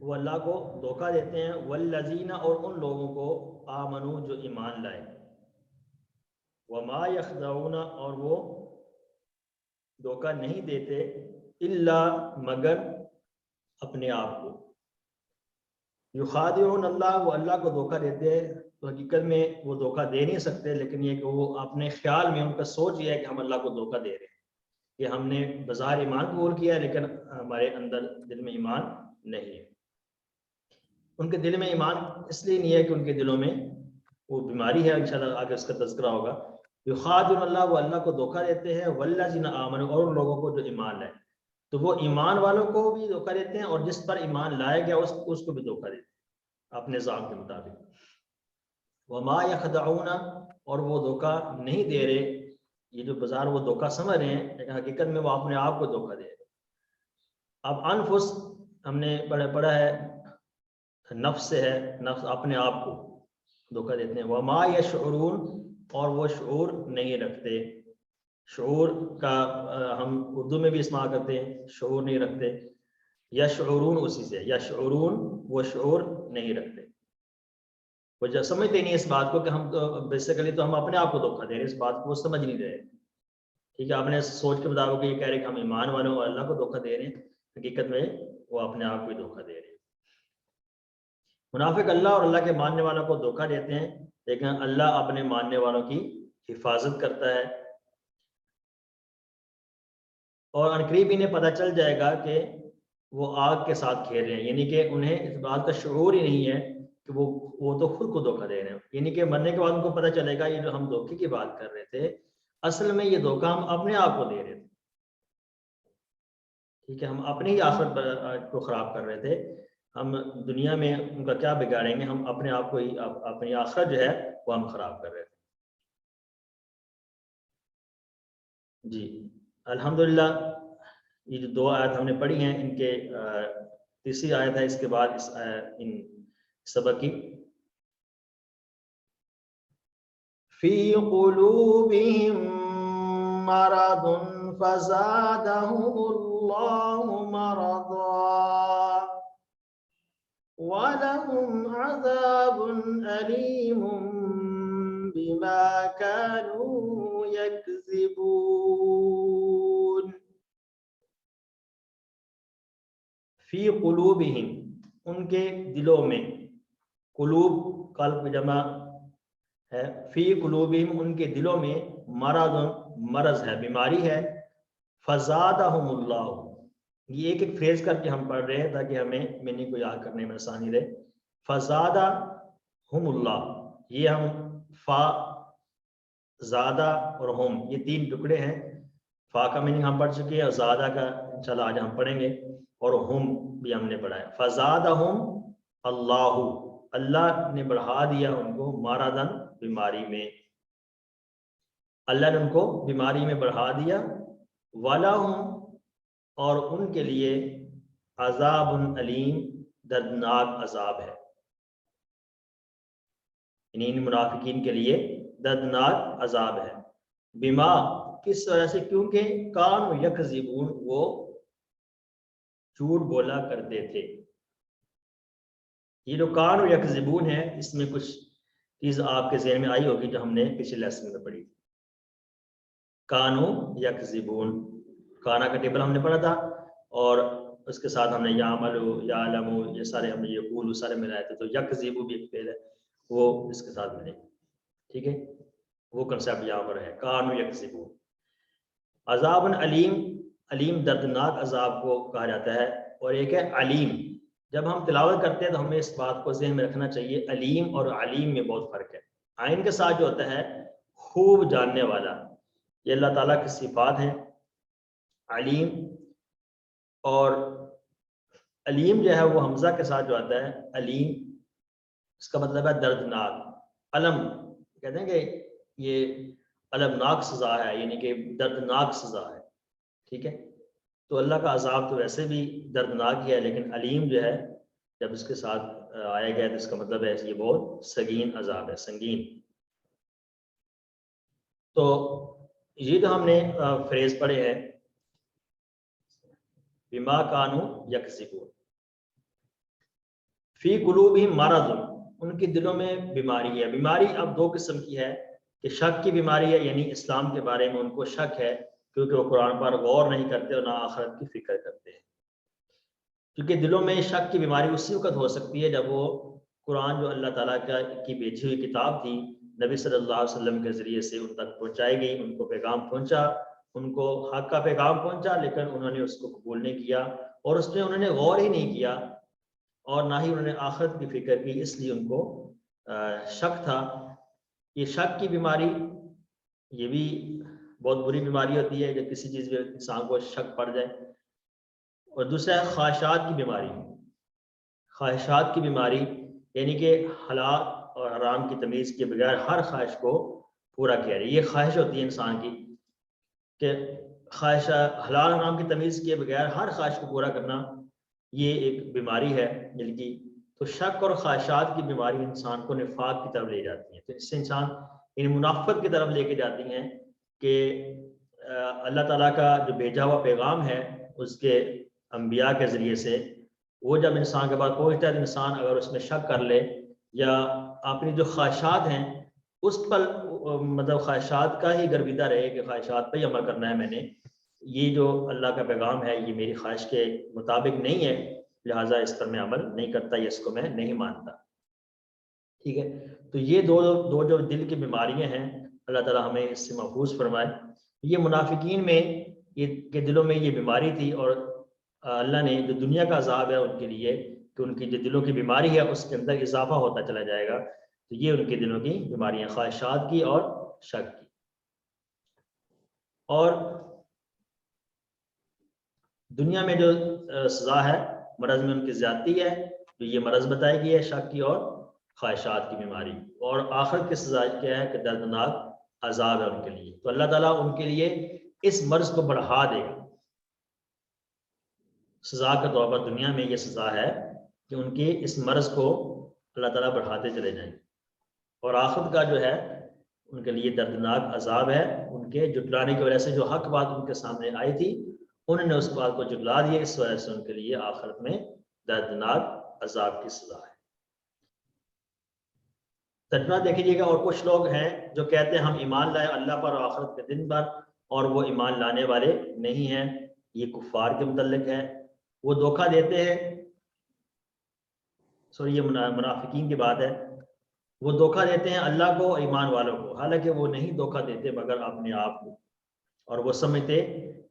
S1: वो अल्लाह को धोखा देते हैं, वल्लज़ीना, और उन लोगों को, आमनू, जो ईमान लाए, वमा यख्दऊना, और वो धोखा नहीं देते, इल्ला मगर अपने आप को, युखादिऊन अल्लाह, वो अल्लाह को धोखा देते हैं। तो हकीकत में वो धोखा दे नहीं सकते, लेकिन ये कि वो अपने ख्याल में उनका सोच ये है कि हम अल्लाह को धोखा दे रहे हैं, कि हमने बाजार ईमान कबूल किया है लेकिन हमारे अंदर दिल में ईमान नहीं है। उनके दिल में ईमान इसलिए नहीं है कि उनके दिलों में वो बीमारी है, इंशाल्लाह आगे उसका तज़किरा होगा। युखादिऊन अल्लाह, वो अल्लाह को धोखा देते हैं, वल्लज़ीना आमनू, और उन लोगों को जो ईमान लाए। तो वो ईमान वालों को भी धोखा देते हैं और जिस पर ईमान लाया गया उसको भी धोखा देते हैं अपने ज़ाम के मुताबिक। वमा यखदऊना, और वो धोखा नहीं दे रहे, ये जो बाजार वो धोखा समझ रहे हैं लेकिन हकीकत में वो अपने आप को धोखा दे रहे हैं। अब अनफुस हमने पढ़ा है, नफ्स से है, नफ्स अपने आप को धोखा देते हैं। वमा यशऊरून, और वो शऊर नहीं रखते। शऊर का हम उर्दू में भी इस्तेमाल करते हैं, शऊर नहीं रखते। यशऊरून उसी से, यशऊरून, वो शऊर नहीं रखते, वो जब समझते नहीं इस बात को कि हम तो बेसिकली तो हम अपने आप को धोखा दे रहे हैं, इस बात को वो समझ नहीं रहे। ठीक है, अपने सोच के मुताबिक ये कह रहे हैं कि हम ईमान वालों और अल्लाह को धोखा दे रहे हैं, हकीकत में वो अपने आप को ही धोखा दे रहे हैं। मुनाफिक अल्लाह और अल्लाह के मानने वालों को धोखा देते हैं, लेकिन अल्लाह अपने मानने वालों की हिफाजत करता है। और अनकरीब इन्हें पता चल जाएगा कि वो आग के साथ खेल रहे हैं, यानी कि उन्हें इस बात का शऊर ही नहीं है कि वो तो खुद को धोखा दे रहे हैं। यानी कि मरने के बाद उनको पता चलेगा ये जो हम धोखे की बात कर रहे थे, असल में ये धोखा हम अपने आप को दे रहे थे। ठीक है, हम अपनी ही आखिरत को खराब कर रहे थे। हम दुनिया में उनका क्या बिगाड़ेंगे, हम अपने आप को ही, अपनी आखिरत जो है वो हम खराब कर रहे थे। जी अल्हम्दुलिल्लाह, ये जो 2 आयत हमने पढ़ी हैं, इनके तीसरी आयत है इसके बाद इन सबक की। फी क़ुलूबिहिम मरदुन फ़ज़ादहुमुल्लाहु मरदा वलहुम अज़ाबुन अलीमुम बिमा कानू यक्ज़िबून। फी क़ुलूबिहिम, उनके दिलों में, क़ुलूब क़ल्ब जमा है, फी क़ुलूबिहिम, उनके दिलों में, मरदुन, मरज़ है, बीमारी है, फ़ज़ादहुमुल्लाहु, ये एक एक फ्रेज करके हम पढ़ रहे हैं ताकि हमें मीनिंग को याद करने में आसानी रहे। फ़ज़ादहुमुल्लाह, ये हम फ़ा, ज़ादा और हम, ये 3 टुकड़े हैं। फ़ा का मीनिंग हम पढ़ चुके हैं और ज़ादा का इंशाल्लाह आज हम पढ़ेंगे, और हम भी हमने पढ़ा है। फ़ज़ादहुम अल्लाहु, अल्लाह ने बढ़ा दिया उनको, मरदन, बीमारी में, अल्लाह ने उनको बीमारी में बढ़ा दिया। वलहुम, और उनके लिए, अज़ाबुन अलीम, दर्दनाक अज़ाब है, इन मुनाफिकीन के लिए दर्दनाक अज़ाब है। बिमा, किस वजह से, क्योंकि कान यकज़िबून, वो झूठ बोला करते थे। ये जो कान यकज़िबून है, इसमें कुछ चीज़ आपके ज़हन में आई होगी जो हमने पिछले लेसन में पढ़ी। कानू यकज़िबून, काना का टेबल हमने पढ़ा था, और उसके साथ हमने यामलू, यालमू, ये सारे हमने यकूलू सारे मिलाए थे। तो यकज़िबू भी एक फेल है, वो इसके साथ मिले। ठीक है, वो कंसेप्ट यहाँ पर है, कानू यकज़िबून। अज़ाबुन अलीम, अलीम दर्दनाक अज़ाब को कहा जाता है, और एक है अलीम। जब हम तिलावत करते हैं तो हमें इस बात को ज़हन में रखना चाहिए, अलीम और अलीम में बहुत फ़र्क है। आइन के साथ जो होता है खूब जानने वाला, ये अल्लाह ताला की सिफात है, अलीम। और अलीम जो है वो हमज़ा के साथ जो आता है, अलीम, इसका मतलब है दर्दनाक। अलम कहते हैं कि ये अलमनाक सज़ा है, यानी कि दर्दनाक सज़ा है। ठीक है, तो अल्लाह का अज़ाब तो वैसे भी दर्दनाक ही है, लेकिन अलीम जो है जब इसके साथ आया गया तो इसका मतलब है ये बहुत संगीन अज़ाब है, संगीन। तो ये जो हमने फ्रेज पढ़े हैं, बिमा कानू यकज़िबून, फी क़ुलूबिहिम मरज़ुन, उनके दिलों में बीमारी है। बीमारी अब 2 किस्म की है, कि शक की बीमारी है, यानी इस्लाम के बारे में उनको शक है क्योंकि वो कुरान पर गौर नहीं करते और ना आखिरत की फिक्र करते हैं। क्योंकि दिलों में शक की बीमारी उसी वक्त हो सकती है जब वो कुरान जो अल्लाह ताला की भेजी हुई किताब थी, नबी सल्लल्लाहु अलैहि वसल्लम के ज़रिए से उन तक पहुँचाई गई, उनको पैगाम पहुँचा, उनको हक का पैगाम पहुँचा, लेकिन उन्होंने उसको कबूल नहीं किया और उसमें उन्होंने गौर ही नहीं किया और ना ही उन्होंने आखिरत की फिक्र की, इसलिए उनको शक था। ये शक की बीमारी ये भी बहुत बुरी बीमारी होती है जब किसी चीज़ में इंसान को शक पड़ जाए। और दूसरा है ख्वाहिशात की बीमारी। ख्वाहिशात की बीमारी यानी कि हलाल और हराम की तमीज़ के बगैर हर ख्वाहिश को पूरा किया जाए। ये ख्वाहिश होती है इंसान की कि ख्वाहिश हलाल हराम की तमीज़ के बगैर हर ख्वाहिश को पूरा करना, ये एक बीमारी है दिल की। तो शक और ख्वाहिशात की बीमारी इंसान को निफाक की तरफ ले जाती है। तो इससे इंसान इन मुनाफिक की तरफ लेके जाती हैं कि अल्लाह ताला का जो भेजा हुआ पैगाम है उसके अंबिया के ज़रिए से वो जब इंसान के पास पहुँचता है तो इंसान अगर उसमें शक कर ले या अपनी जो ख्वाहिशात हैं उस पर मतलब ख्वाहिशात का ही गर्विदा रहे कि ख्वाहिशात पर ही अमल करना है मैंने, ये जो अल्लाह का पैगाम है ये मेरी ख्वाहिश के मुताबिक नहीं है, लिहाजा इस पर मैं अमल नहीं करता, ये इसको मैं नहीं मानता। ठीक है, तो ये दो जो दिल की बीमारियां हैं, अल्लाह ताला हमें इससे महफूज फरमाए। ये मुनाफिकीन में ये के दिलों में ये बीमारी थी और अल्लाह ने जो दुनिया का अजाब है उनके लिए कि उनकी जो दिलों की बीमारी है उसके अंदर इजाफा होता चला जाएगा। तो ये उनके दिलों की बीमारियां ख्वाहिशात की और शक की। और दुनिया में जो सजा है मरज में उनकी ज्यादती है, तो ये मरज बताई गई है शक की और ख्वाहिशात की बीमारी। और आखिर की सजा क्या है कि दर्दनाक अजाब है उनके लिए। तो अल्लाह ताला उनके लिए इस मर्ज को बढ़ा देगा। सजा के तौर पर दुनिया में ये सजा है कि उनके इस मर्ज को अल्लाह ताला बढ़ाते चले जाएंगे और आखिर का जो है उनके लिए दर्दनाक अजाब है। उनके जुटलाने की वजह से जो हक बात उनके सामने आई थी उन्होंने उस बात को जुटला दिया, इस वजह से उनके लिए आखिरत में दर्दनाक अजाब की सजा है। तर्जुमा देखिएगा। और कुछ लोग हैं जो कहते हैं हम ईमान लाए अल्लाह पर और आखिरत के दिन पर, और वो ईमान लाने वाले नहीं हैं। ये कुफ्फार के मुतल्लिक है, वो धोखा देते हैं। सॉरी, ये मुनाफिकीन की बात है। वो धोखा देते हैं अल्लाह को, ईमान वालों को, हालांकि वो नहीं धोखा देते मगर अपने आप को, और वो समझते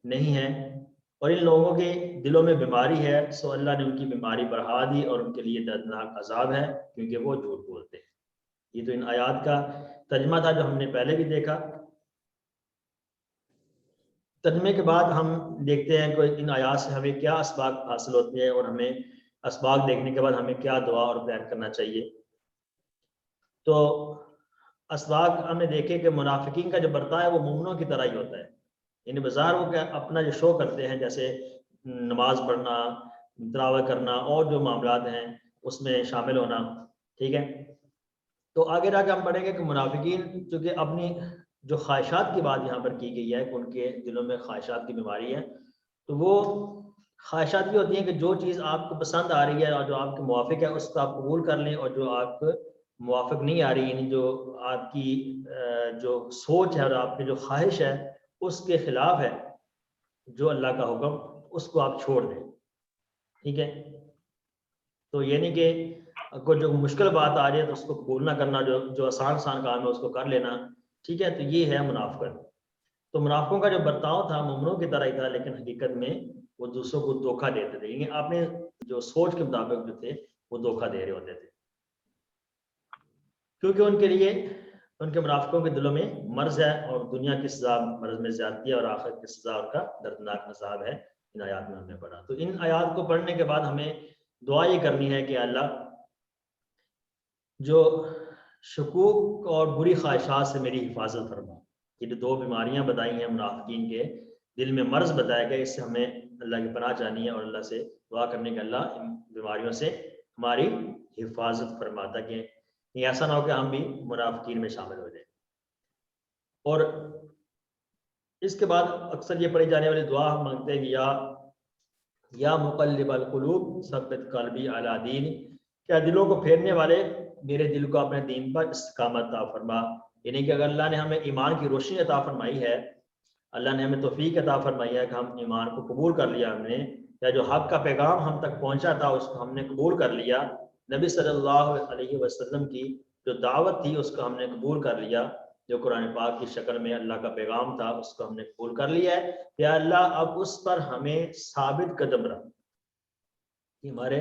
S1: नहीं हैं। और इन लोगों के दिलों में बीमारी है, सो अल्लाह ने उनकी बीमारी बढ़ा दी और उनके लिए दर्दनाक अजाब है क्योंकि वो झूठ बोलते हैं। ये तो इन आयात का तर्जुमा था जो हमने पहले भी देखा। तर्जुमे के बाद हम देखते हैं कि इन आयात से हमें क्या असबाब हासिल होते हैं और हमें असबाब देखने के बाद हमें क्या दुआ और बयान करना चाहिए। तो असबाब हमने देखे कि मुनाफिकीन का जो बर्ताव है वो मुमिनों की तरह ही होता है। यानी बाजार वो क्या अपना जो शो करते हैं, जैसे नमाज पढ़ना, तरावी करना और जो मामलात हैं उसमें शामिल होना। ठीक है, तो आगे जाके हम पढ़ेंगे कि मुनाफिकीन चूँकि अपनी जो ख्वाहिशात की बात यहाँ पर की गई है कि उनके दिलों में ख्वाहिशात की बीमारी है, तो वो ख्वाहिशात भी होती हैं कि जो चीज़ आपको पसंद आ रही है और जो आपके मुवाफिक है उसको आप कबूल कर लें, और जो आपको मुवाफिक नहीं आ रही, यानी जो आपकी जो सोच है और आपकी जो ख्वाहिश है उसके खिलाफ है जो अल्लाह का हुक्म, उसको आप छोड़ दें। ठीक है, तो यानी कि कोई जो मुश्किल बात आ रही है तो उसको कबूल ना करना, जो आसान काम है उसको कर लेना। ठीक है, तो ये है मुनाफिक। तो मुनाफिकों का जो बर्ताव था मुमिनों की तरह ही था, लेकिन हकीकत में वो दूसरों को धोखा देते थे, यानी आपने जो सोच के मुताबिक जो थे वो धोखा दे रहे होते थे, क्योंकि उनके लिए उनके मुनाफिकों के दिलों में मर्ज है और दुनिया की सजा मर्ज में ज्यादती है और आखिर की सजा उनका दर्दनाक अज़ाब है। इन आयात में हमने पढ़ा। तो इन आयात को पढ़ने के बाद हमें दुआ ये करनी है कि अल्लाह जो शकूक और बुरी ख्वाहिशात से मेरी हिफाजत फरमा। ये जो दो बीमारियां बताई हैं मुनाफिकीन के दिल में मर्ज बताया गया, इससे हमें अल्लाह की पनाह चाहनी है और अल्लाह से दुआ करने के अल्लाह इन बीमारियों से हमारी हिफाजत फरमाता कि ऐसा ना हो कि हम भी मुनाफिकीन में शामिल हो जाए। और इसके बाद अक्सर ये पढ़ी जाने वाली दुआ हम मांगते हैं कि या मुक़ल्लिबल क़ुलूब सब्बित क़ल्बी अला दीन, क्या दिलों को फेरने वाले मेरे दिल को अपने दीन पर इस्तिकामत अता फरमा। यानी कि अगर अल्लाह ने हमें ईमान की रोशनी अता फरमाई है, अल्लाह ने हमें तौफीक अता फरमाई है कि हम ईमान को कबूल कर लिया हमने, या जो हक का पैगाम हम तक पहुंचा था उसको हमने कबूल कर लिया। नबी सल्लल्लाहु अलैहि वसल्लम की जो दावत थी उसको हमने कबूल कर लिया, जो कुरान पाक की शक्ल में अल्लाह का पैगाम था उसको हमने कबूल कर लिया है। या अल्लाह अब उस पर हमें साबित कदम रख, कि हमारे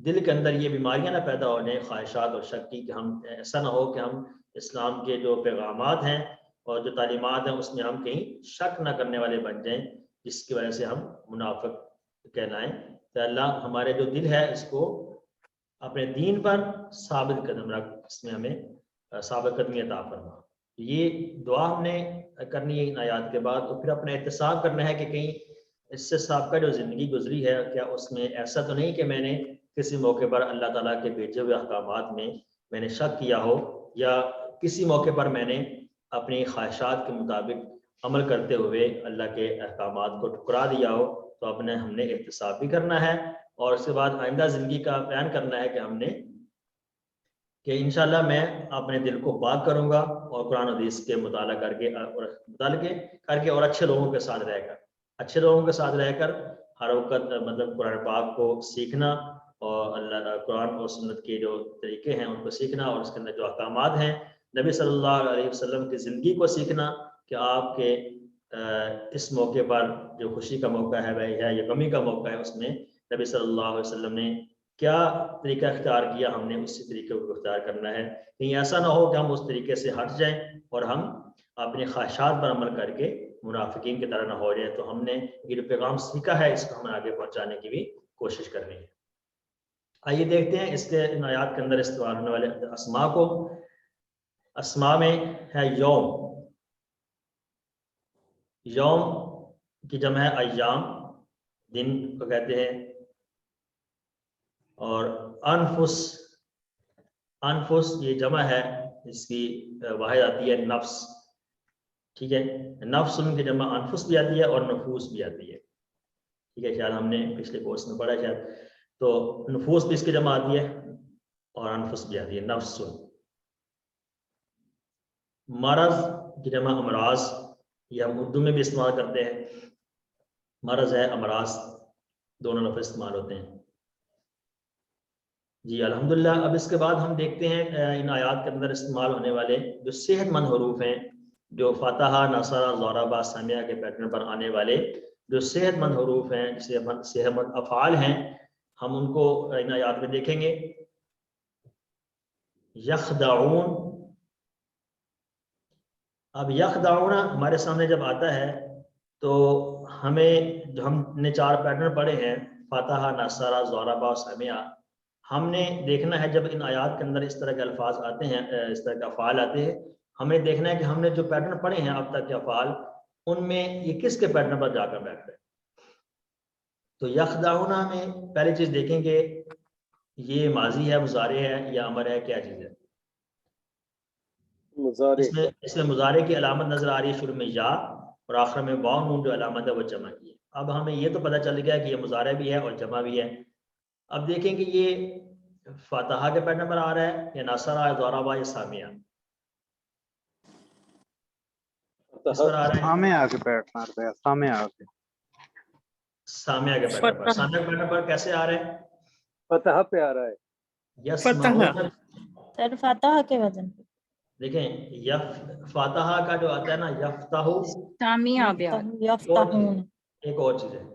S1: दिल के अंदर ये बीमारियां ना पैदा हो जाए ख्वाहिशात और शक की, कि हम ऐसा ना हो कि हम इस्लाम के जो पैगामात हैं और जो तालीमात हैं उसमें हम कहीं शक ना करने वाले बन जाएं, जिसकी वजह से हम मुनाफिक कहलाएं। तो अल्लाह हमारे जो दिल है इसको अपने दीन पर साबित कदम रख, इसमें हमें साबित कदमी अता फरमा। ये दुआ हमने करनी है इन आयात के बाद। और फिर अपना एहतसाब करना है कि कहीं इससे साबिक़ा जो ज़िंदगी गुजरी है क्या उसमें ऐसा तो नहीं कि मैंने किसी मौके पर अल्लाह ताला के भेजे हुए अहकामात में मैंने शक किया हो, या किसी मौके पर मैंने अपनी ख्वाहिशात के मुताबिक अमल करते हुए अल्लाह के अहकामात को ठुकरा दिया हो। तो अपने हमने एहतसाब भी करना है और उसके बाद आइंदा ज़िंदगी का प्लान करना है कि हमने कि इंशाल्लाह मैं अपने दिल को पाक करूँगा और कुरान हदीस के मुताला करके और अच्छे लोगों के साथ रहकर हर वक्त मतलब कुरान पाक को सीखना और अल्लाह कुरान और सुन्नत के जो तरीके हैं उनको सीखना, और उसके अंदर जो अहकामात हैं नबी सल्लल्लाहु अलैहि वसल्लम की ज़िंदगी को सीखना, कि आपके इस मौके पर जो खुशी का मौका है वह है या गमी का मौका है, उसमें नबी सल्लल्लाहु अलैहि वसल्लम ने क्या तरीका इख्तियार किया, हमने उसी तरीके को इख्तियार करना है। कहीं ऐसा ना हो कि हम उस तरीके से हट जाएं और हम अपनी ख्वाहिशात पर अमल करके मुनाफिकीन की तरह ना हो जाए। तो हमने ये जो पैगाम सीखा है इसको हमें आगे पहुंचाने की भी कोशिश करनी है। आइए देखते हैं इसके इन आयात के अंदर इस्तेमाल होने वाले अस्मा को। अस्मा में है यौम, यौम की जम है अय्याम, दिन को कहते हैं, और अनफुस, अनफुस ये जमा है, इसकी वाहिद आती है नफ्स। ठीक है, नफ्स की जमा अनफुस भी आती है और नफूस भी आती है। ठीक है, शायद हमने पिछले कोर्स में पढ़ा शायद, तो नफूस भी इसकी जमा आती है और अनफुस भी आती है, नफ्स। मरज की जमा अमराज, ये हम उर्दू में भी इस्तेमाल करते हैं, मरज है अमराज, दोनों लफ्ज़ इस्तेमाल होते हैं। जी अल्हम्दुलिल्लाह। अब इसके बाद हम देखते हैं इन आयात के अंदर इस्तेमाल होने वाले जो सेहतमंद हरूफ हैं, जो फातहा, नसरा, ज़ोराबा, सामिया के पैटर्न पर आने वाले जो सेहतमंद हरूफ हैं, सेहतमंद अफ़आल हैं, हम उनको इन आयात में देखेंगे। यखदाऊन, अब यखदाऊन हमारे सामने जब आता है तो हमें जो हमने चार पैटर्न पढ़े हैं, फातहा, नसरा, ज़ोराबा, सामिया, हमने देखना है जब इन आयात के अंदर इस तरह के अल्फाज आते हैं, इस तरह के अफ़आल आते हैं, हमें देखना है कि हमने जो पैटर्न पढ़े हैं अब तक के अफ़आल, उनमें ये किसके पैटर्न पर जाकर बैठ रहे हैं। तो यखदाउना में पहली चीज देखेंगे ये माजी है, मुजारे है या अमर है, क्या चीज है।
S2: मुजारे,
S1: इसमें मुजारे की अलामत नजर आ रही है, शुरू में या और आखिर में वाव नून, जो अलामत है वो जमा की है। अब हमें ये तो पता चल गया कि ये मुजारे भी है और जमा भी है। अब देखेंगे ये फातहा के पैटर्न पर आ रहा है या नसरा, ज़ोराबा या सामिया, इस पर आ रहा है।
S8: सामिया के पैटर्न पे, सामिया के पैटर्न पर, सामिया के पैटर्न पर कैसे आ रहा है,
S2: फतह पे आ रहा है।
S1: यस
S3: सर फातहा के वजन पे
S1: देखें, यफ फातहा का जो आता है ना, यफ्ताहु,
S6: सामिया भी
S3: यफ्ताहून,
S1: एक और चीज है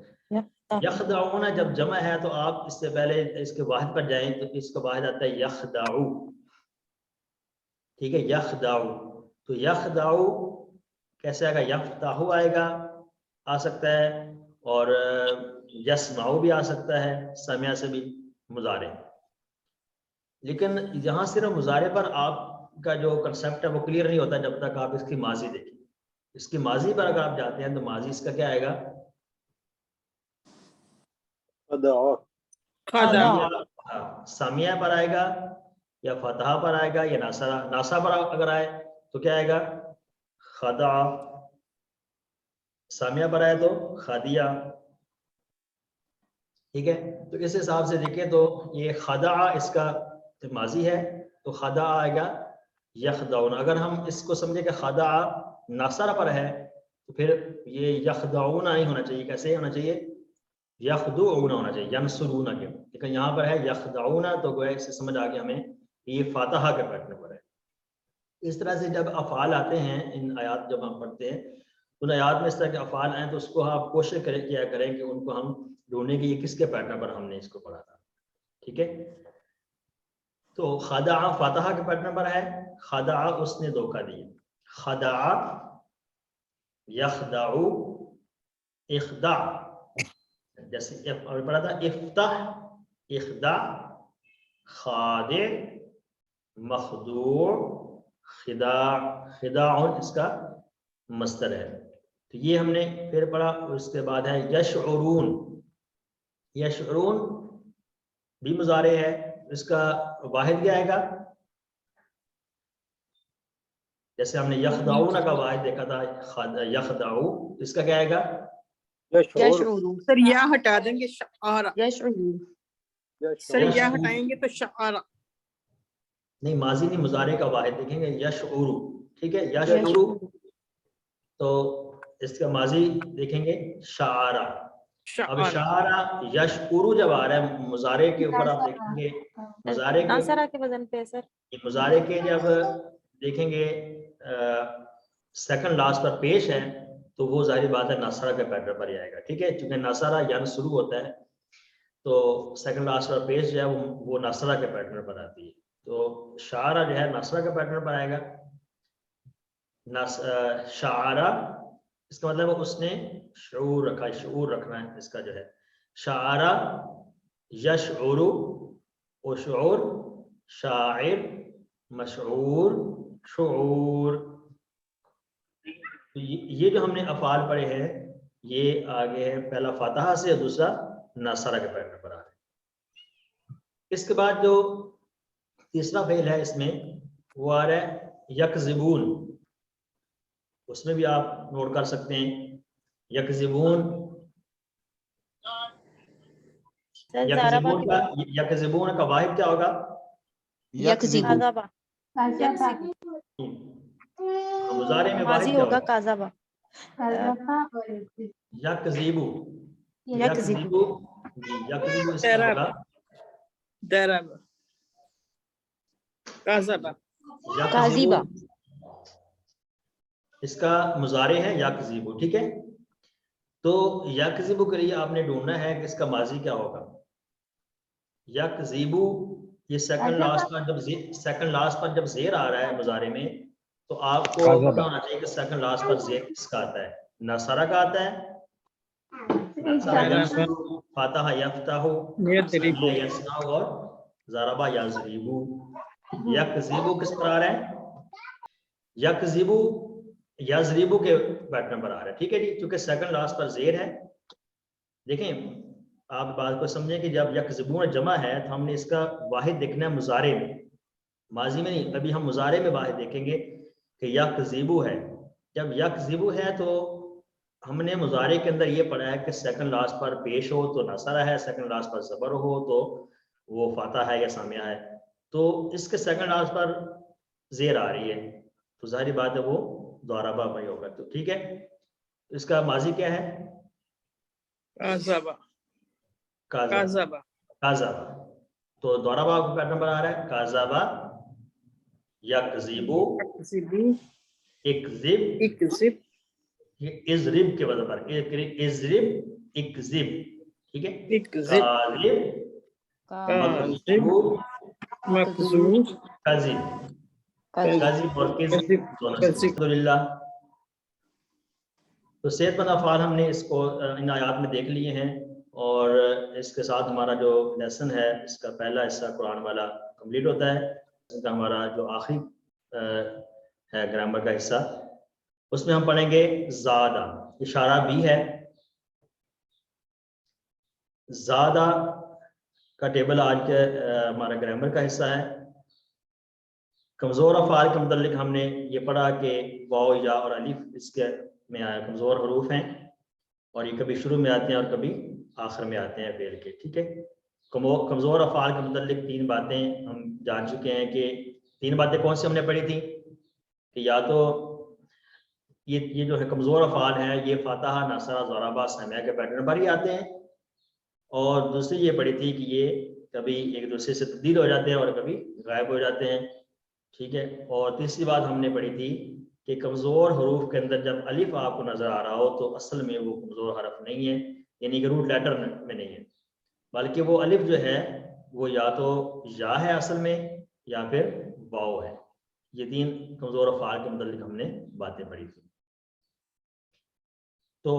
S1: यखदाऊना। जब जमा है तो आप इससे पहले इसके वाहिद पर जाएं तो इसका वाहिद आता है यखदाऊ। ठीक है, यखदाऊ, तो यखदाऊ कैसे आएगा, यफ्ताहु आएगा, आ सकता है, और यस्माउ भी आ सकता है, समिया से भी मुजारे। लेकिन यहाँ सिर्फ मुजारे पर आपका जो कंसेप्ट है वो क्लियर नहीं होता जब तक आप इसकी माजी देखें। इसकी माजी पर अगर आप जाते हैं तो माजी इसका क्या आएगा, सामिया पर आएगा या फतहा पर आएगा या नासा पर अगर आए तो क्या आएगा, खदा। सामिया पर आए तो खदिया। ठीक है, तो इस हिसाब से देखें तो ये खदा इसका माजी है तो खदा आएगा यखदाउन। अगर हम इसको समझे कि खदा नासर पर है तो फिर ये यखदऊना नहीं होना चाहिए, कैसे होना चाहिए? यखदऊना होना चाहिए, यंसुरूना के। लेकिन यहाँ पर है यखदऊना, तो गोया इससे समझ आ गया हमें ये फातहा के पैटर्न पर है। इस तरह से जब अफ़ाल आते हैं, इन आयात जब हम पढ़ते हैं, उन आयात में इस तरह के अफ़ाल आए तो उसको आप कोशिश किया करें कि उनको हम ढूंढने की ये किसके पैटर्न पर हमने इसको पढ़ा था। ठीक है, तो खदा फातहा के पैटर्न पर है, खदा उसने धोखा दिया, खदा यखदाउ इखदा, जैसे और पढ़ा था इफ्ताह इखदा खादे मखदू खिदा, खिदाउन इसका मस्तर है। तो ये हमने फिर पढ़ा। उसके बाद है यशउरून, यशउरून भी मुजारे है, इसका वाहिद क्या आएगा? जैसे हमने यखदाऊना का वाहिद देखा था, यखदाऊ, इसका क्या आएगा?
S9: सर या हटा देंगे शआरा, सर या हटाएंगे तो शआरा
S1: नहीं, माजी नहीं, मुजारे का वाहिद देखेंगे यशउरू। ठीक है, यशउरू, तो इसका माजी देखेंगे शारा। अब शारा यशउरू जब आ रहा है मुजारे के ऊपर, आप देखेंगे मुजारे के
S3: नासरा के वजन पे सर,
S1: ये मुजारे के जब देखेंगे सेकंड लास्ट पर पेश है तो वो जाहिर बात है नासरा के पैटर्न पर ही आएगा। ठीक है, क्योंकि नासरा यानी शुरू होता है तो सेकंड लास्ट पर पेश जो है वो नासरा के पैटर्न पर आती है। तो शारा जो है नासरा के पैटर्न पर आएगा। शारा इसका मतलब उसने शऊर रखा, शऊर रखना है इसका जो है। शारा यशउरु उशऊर शाइर मशऊर शऊर। तो ये जो हमने अफाल पढ़े हैं ये आगे है, पहला फातहा से, दूसरा नासरा के पैटर्न पर आ रहा है। इसके बाद जो तीसरा फेल है इसमें वो आ रहा है यकज़िबून, उसमें भी आप नोट कर सकते हैं यकज़िबून। यकज़िबून का वाहिद क्या होगा? मुजारे में वाहिद क्या होगा?
S3: काज़ाबा।
S1: यकज़िबू, यकज़िबू, यकज़िबू इसका होगा
S9: दराबा, काज़ाबा,
S3: काज़िबा।
S1: इसका मुजारे है यकज़िबू। ठीक है, तो यकज़िबू के लिए आपने ढूंढना है कि इसका माजी क्या होगा। यकज़िबू ये सेकंड लास्ट पर जब ज़ेर आ रहा है मुजारे में तो आपको पता होना चाहिए कि सेकंड लास्ट पर ज़ेर किसका आता है? नासरा का आता है। फातहा यफ्ताहु यसनाउ और ज़रबा यज़रिबू। यकज़िबू किस पर आ रहा है? यकज़िबू यज़रिबू के पैटर्न पर आ रहा है। ठीक है जी, क्योंकि सेकंड लास्ट पर ज़ेर है। देखें आप बात को समझें कि जब यकज़िबून जमा है तो हमने इसका वाहिद देखना है मुजारे में, माजी में नहीं। अभी हम मुजारे में वाहिद देखेंगे कि यकज़िबू है। जब यकज़िबू है तो हमने मुजारे के अंदर ये पढ़ा है कि सेकंड लास्ट पर पेश हो तो नासरा है, सेकंड लास्ट पर ज़बर हो तो वो फाता है या सामिया है। तो इसके सेकंड लास्ट पर ज़ेर आ रही है तो जाहिर बात है वो दोराबा में होगा। तो ठीक है, इसका माजी क्या है?
S9: काज़ाबा,
S1: काज़ाबा, काज़ाबा। तो दोराबा को पैटर्न पर आ रहा है काज़ाबा यकज़िबू इकज़िब,
S9: इकज़िब,
S1: ये इज़रिब के वजह पर इज़रिब इकज़िब। ठीक है,
S9: इकज़िब,
S1: काज़िब
S9: मकज़ूब,
S1: काज़िब, काज़िब और किज़िब दोनों। अल्हम्दुलिल्लाह, तो सेहतमंद अफ़आल हमने इसको इन आयात में देख लिए हैं और इसके साथ हमारा जो लेसन है इसका पहला हिस्सा कुरान वाला कंप्लीट होता है। इसका हमारा जो आखिरी है ग्रामर का हिस्सा, उसमें हम पढ़ेंगे ज़ादा, इशारा भी है। ज़ादा का टेबल आज के हमारा ग्रामर का हिस्सा है। कमज़ोर अफ़आल के मुतल्लिक हमने ये पढ़ा कि वाव या और अलिफ इसके में आया कमज़ोर हरूफ हैं और ये कभी शुरू में आते हैं और कभी आखिर में आते हैं फेल के। ठीक है, कमज़ोर अफ़आल के मुतल्लिक तीन बातें हम जान चुके हैं कि तीन बातें कौन सी हमने पढ़ी थी कि या तो ये जो है कमज़ोर अफ़ाल है, ये फातहा, नसरा, ज़राबा, समिया के पैटर्न पर ही आते हैं। और दूसरी ये पढ़ी थी कि ये कभी एक दूसरे से तब्दील हो जाते हैं और कभी गायब हो जाते हैं, ठीक है। और तीसरी बात हमने पढ़ी थी कि कमज़ोर हरूफ के अंदर जब अलिफ आपको नज़र आ रहा हो तो असल में वो कमज़ोर हरफ नहीं है, यानी कि रूट लेटर में नहीं है, बल्कि वो अलिफ जो है वो या तो या है असल में या फिर वाव है। ये तीन कमज़ोर अफ़ाल के मुतालिक हमने बातें पढ़ी थी। तो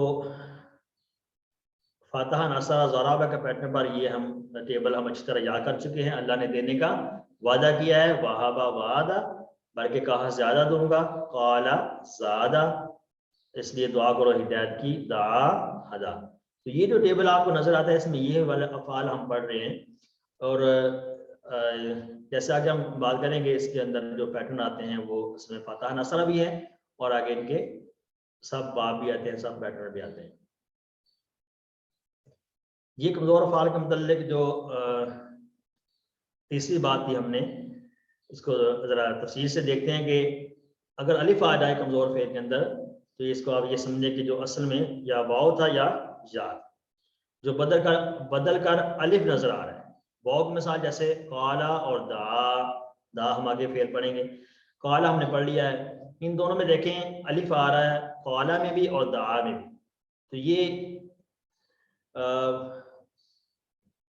S1: फातहा, नसरा, ज़राबा के पैटर्न पर ये हम टेबल हम अच्छी तरह याद कर चुके हैं। अल्लाह ने देने का वादा किया है, वहाबा वादा, बल्कि कहा ज़्यादा दूंगा, काला ज़्यादा, इसलिए दुआ करो हिदायत की, दा हदा। तो ये जो टेबल आपको नजर आता है इसमें ये वाले अफ़ाल हम पढ़ रहे हैं। और जैसे आगे हम बात करेंगे इसके अंदर जो पैटर्न आते हैं वो इसमें फातहा, नसरा भी है और आगे इनके सब बाब भी आते हैं, सब पैटर्न भी आते हैं। ये कमज़ोर अफ़ाल के मुतल्लिक जो तीसरी बात थी हमने, इसको ज़रा तफसील से देखते हैं कि अगर अलिफ आ जाए कमज़ोर फेल के अंदर तो इसको आप ये समझें कि जो असल में या वाव था या जो बदल कर अलिफ नज़र आ रहा है। वाव की मिसाल जैसे काला और दा हम आगे फेल पढ़ेंगे। काला हमने पढ़ लिया है, इन दोनों में देखें अलिफ आ रहा है, काला में भी और दा में भी। तो ये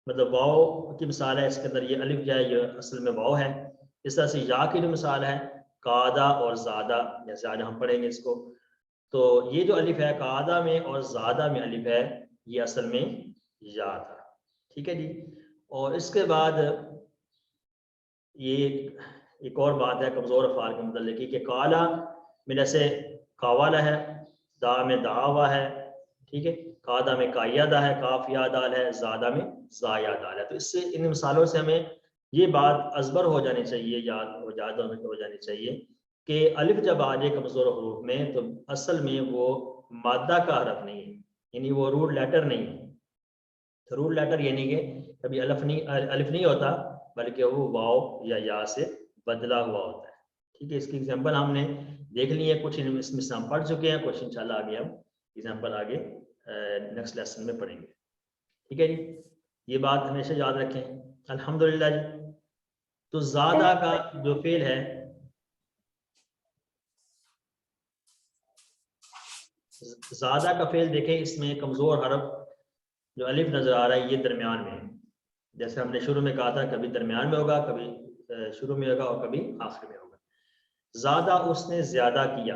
S1: मतलब वाव की मिसाल है, इसके अंदर ये अलिफ जो है ये असल में वाव है। इस तरह से या की जो मिसाल है कादा और ज़ादा, जैसे आज हम पढ़ेंगे इसको, तो ये जो अलिफ है कादा में और ज़ादा में अलिफ है, ये असल में या था, ठीक है जी। और इसके बाद ये एक और बात है कमज़ोर अफ़ाल के मुतल्लिक़ कि काला में जैसे कावाला है, दा में दावा है, ठीक है, कादा में कायादा है, काफ या दाल है, ज़ादा में ज़ाया दाल है। तो इससे इन मिसालों से हमें ये बात अज़बर हो जानी चाहिए, याद हो जानी चाहिए कि अलिफ जब आ जाए कमज़ोर हरूफ में तो असल में वो मादा का हरफ नहीं है, यानी वो रूट लेटर नहीं है। तो रूट लेटर यानी कि कभी अलिफ नहीं होता, बल्कि वो वाव या से बदला हुआ होता है, ठीक है। इसकी एग्जांपल हमने देख ली है, कुछ इसमें से हम पढ़ चुके हैं, कुछ इंशाल्लाह आगे हम एग्जांपल आगे नेक्स्ट लेसन में पढ़ेंगे, ठीक है जी। ये बात हमेशा याद रखें। अल्हम्दुलिल्लाह जी। तो ज़ादा का जो फेल है, ज़ादा का फेल देखें, इसमें कमज़ोर हरफ जो अलिफ नज़र आ रहा है ये दरमियान में है। जैसे हमने शुरू में कहा था, कभी दरमियान में होगा, कभी शुरू में होगा और कभी आखिर में होगा। ज़्यादा उसने ज़्यादा किया,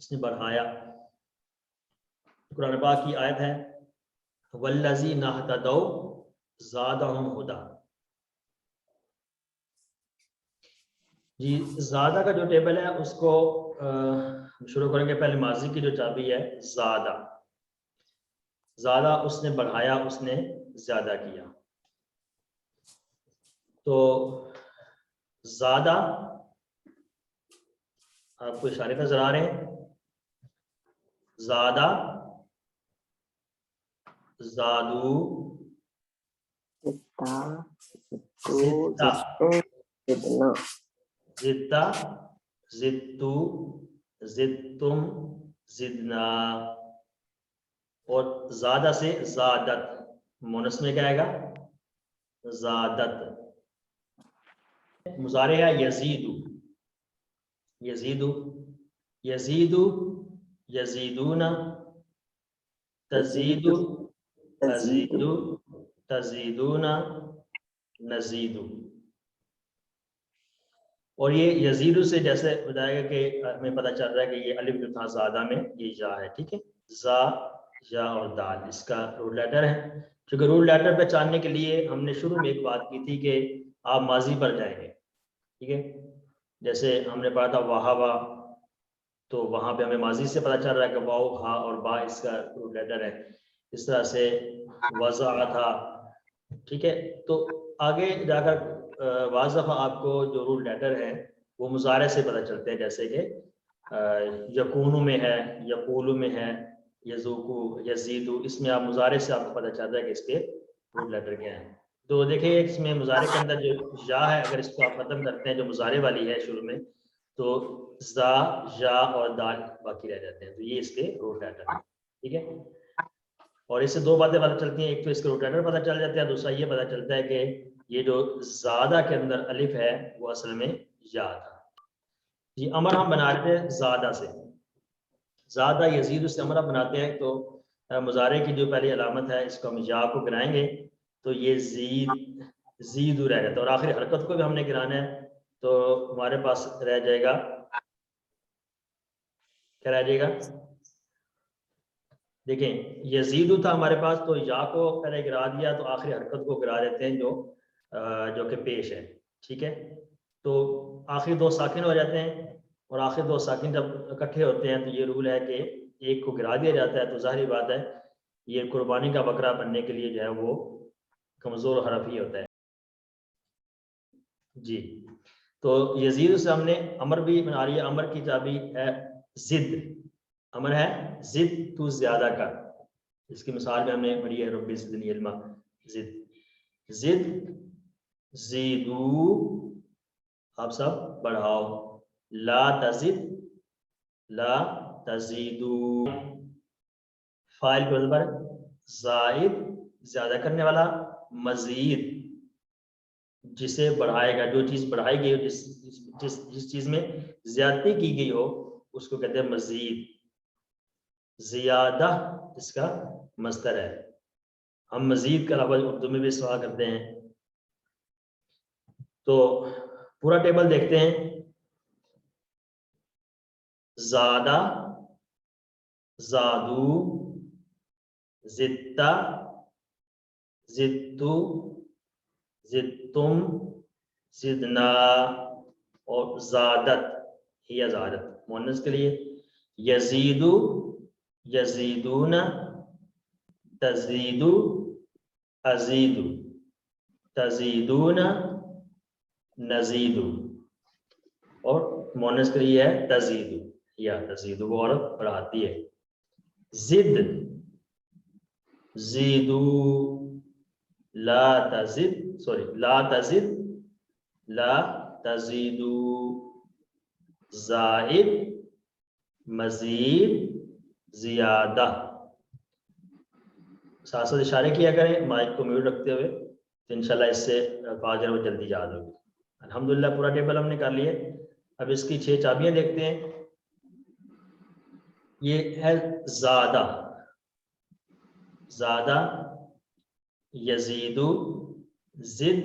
S1: उसने बढ़ाया। कुरान पाक की आयत है वल्लज़ी नहतदौ ज़ादहुम हुदा। जी, ज़्यादा का जो टेबल है उसको शुरू करेंगे। पहले माजी की जो चाबी है ज़्यादा, ज़्यादा उसने बढ़ाया, उसने ज़्यादा किया। तो ज़्यादा आपको इशारे नजर आ रहे हैं, ज़्यादा, ज़ादू, ज़िद्दा, ज़िद्दा, ज़िद्दू, ज़िद्तुम, ज़िदना। और ज़्यादा से ज़ादत, मुनस में क्या आएगा? ज़ादत। मुज़ारे है यज़ीदु, यज़ीदु, यज़ीदु, यज़ीदूना, तज़ीदु, तज़ीदु, तज़ीदूना, नज़ीदु। और ये यज़ीदु से जैसे बताएगा कि हमें पता चल रहा है कि ये अलिफ जो था ज़्यादा में ये या है, ठीक है। ज़ा, या और दाल इसका रूट लेटर है। क्योंकि रूट लेटर पहचानने के लिए हमने शुरू में एक बात की थी कि आप माजी पर जाएंगे, ठीक है। जैसे हमने पढ़ा था वहाबा, तो वहां पे हमें माजी से पता चल रहा है कि वाव, हा और बा इसका रूट लेटर है। इस तरह से वज़ा था, ठीक है। तो आगे जाकर वाज़ दफ़ा आपको जो रूट लेटर है वो मुज़ारे से पता चलते हैं, जैसे कि यकूनु में है, यकूलु में है, यज़ूकु, यज़ीदु, इसमें आप मुज़ारे से आपको पता चल रहा है कि इसके रूट लेटर क्या है। तो देखिए इसमें मुज़ारे के अंदर जो या है, अगर इसको आप खत्म करते हैं जो मुज़ारे वाली है शुरू में, तो जा, या और दाल बाकी रह जाते हैं, तो ये इसके रोटेटर है, ठीक है। और इससे दो बातें पता चलती हैं, एक तो इसके रोटेटर पता चल जाता है, दूसरा ये पता चलता है कि ये जो ज़्यादा के अंदर अलिफ है वो असल में या था। जी अमर हम बना रहे थे ज़्यादा से, ज़्यादा यजीद से अमर हम बनाते हैं, तो मुजारे की जो पहली अलामत है इसको हम या को गिराएंगे तो ये जीदू रह जाता है, और आखिरी हरकत को भी हमने गिराना है तो हमारे पास रह जाएगा, क्या रह जाएगा, देखें यजीदू था हमारे पास, तो या को पहले गिरा दिया तो आखिरी हरकत को गिरा देते हैं जो कि पेश है, ठीक है। तो आखिरी दो साकिन हो जाते हैं, और आखिरी दो साकिन जब इकट्ठे होते हैं तो ये रूल है कि एक को गिरा दिया जाता है, तो जाहिर बात है ये कुर्बानी का बकरा बनने के लिए जो है वो कमज़ोर हरफ ही होता है जी। तो यजीद से हमने अमर भी बना रही है, अमर की चाबी है जिद, अमर है जिद तू ज्यादा कर, इसकी मिसाल में हमने पढ़ी है रब्बी ज़िदनी इल्मा, जिद, जिद, जीदू आप सब बढ़ाओ, ला तजिद, ला तजीदू, फाइल पर जायद ज्यादा करने वाला, मजीद जिसे बढ़ाएगा, जो चीज बढ़ाई गई हो, जिस चीज में ज्यादती की गई हो उसको कहते हैं मजीद। जियादा इसका मस्तर है, हम मजीद का लफ्ज़ उर्दू में भी इस्तेमाल करते हैं। तो पूरा टेबल देखते हैं, ज़्यादा, ज़ादू, ज़िद्दा, ज़िद्दू, ज़िद्तुम, ज़िदना और ज़ादत, हिया ज़ादत मुअन्नस के लिए, यजीदू, यजीदूना, तज़ीदू, अज़ीदू, तज़ीदूना, नज़ीदू, और मुअन्नस के लिए है तज़ीदू या तज़ीदू, वो औरत बढ़ाती है। जिद, जीदू, ला तजिद, सॉरी ला तजिद, ला तजीदू, जाइद, मजीद, जियादा। साथ साथ इशारे किया करें माइक को म्यूट रखते हुए, तो इंशाल्लाह इससे अल्फाज वो जल्दी याद होगी। अल्हम्दुलिल्लाह पूरा टेबल हमने कर लिया। अब इसकी 6 चाबियां देखते हैं। ये है ज़्यादा, ज़्यादा, यजीदु, जिद,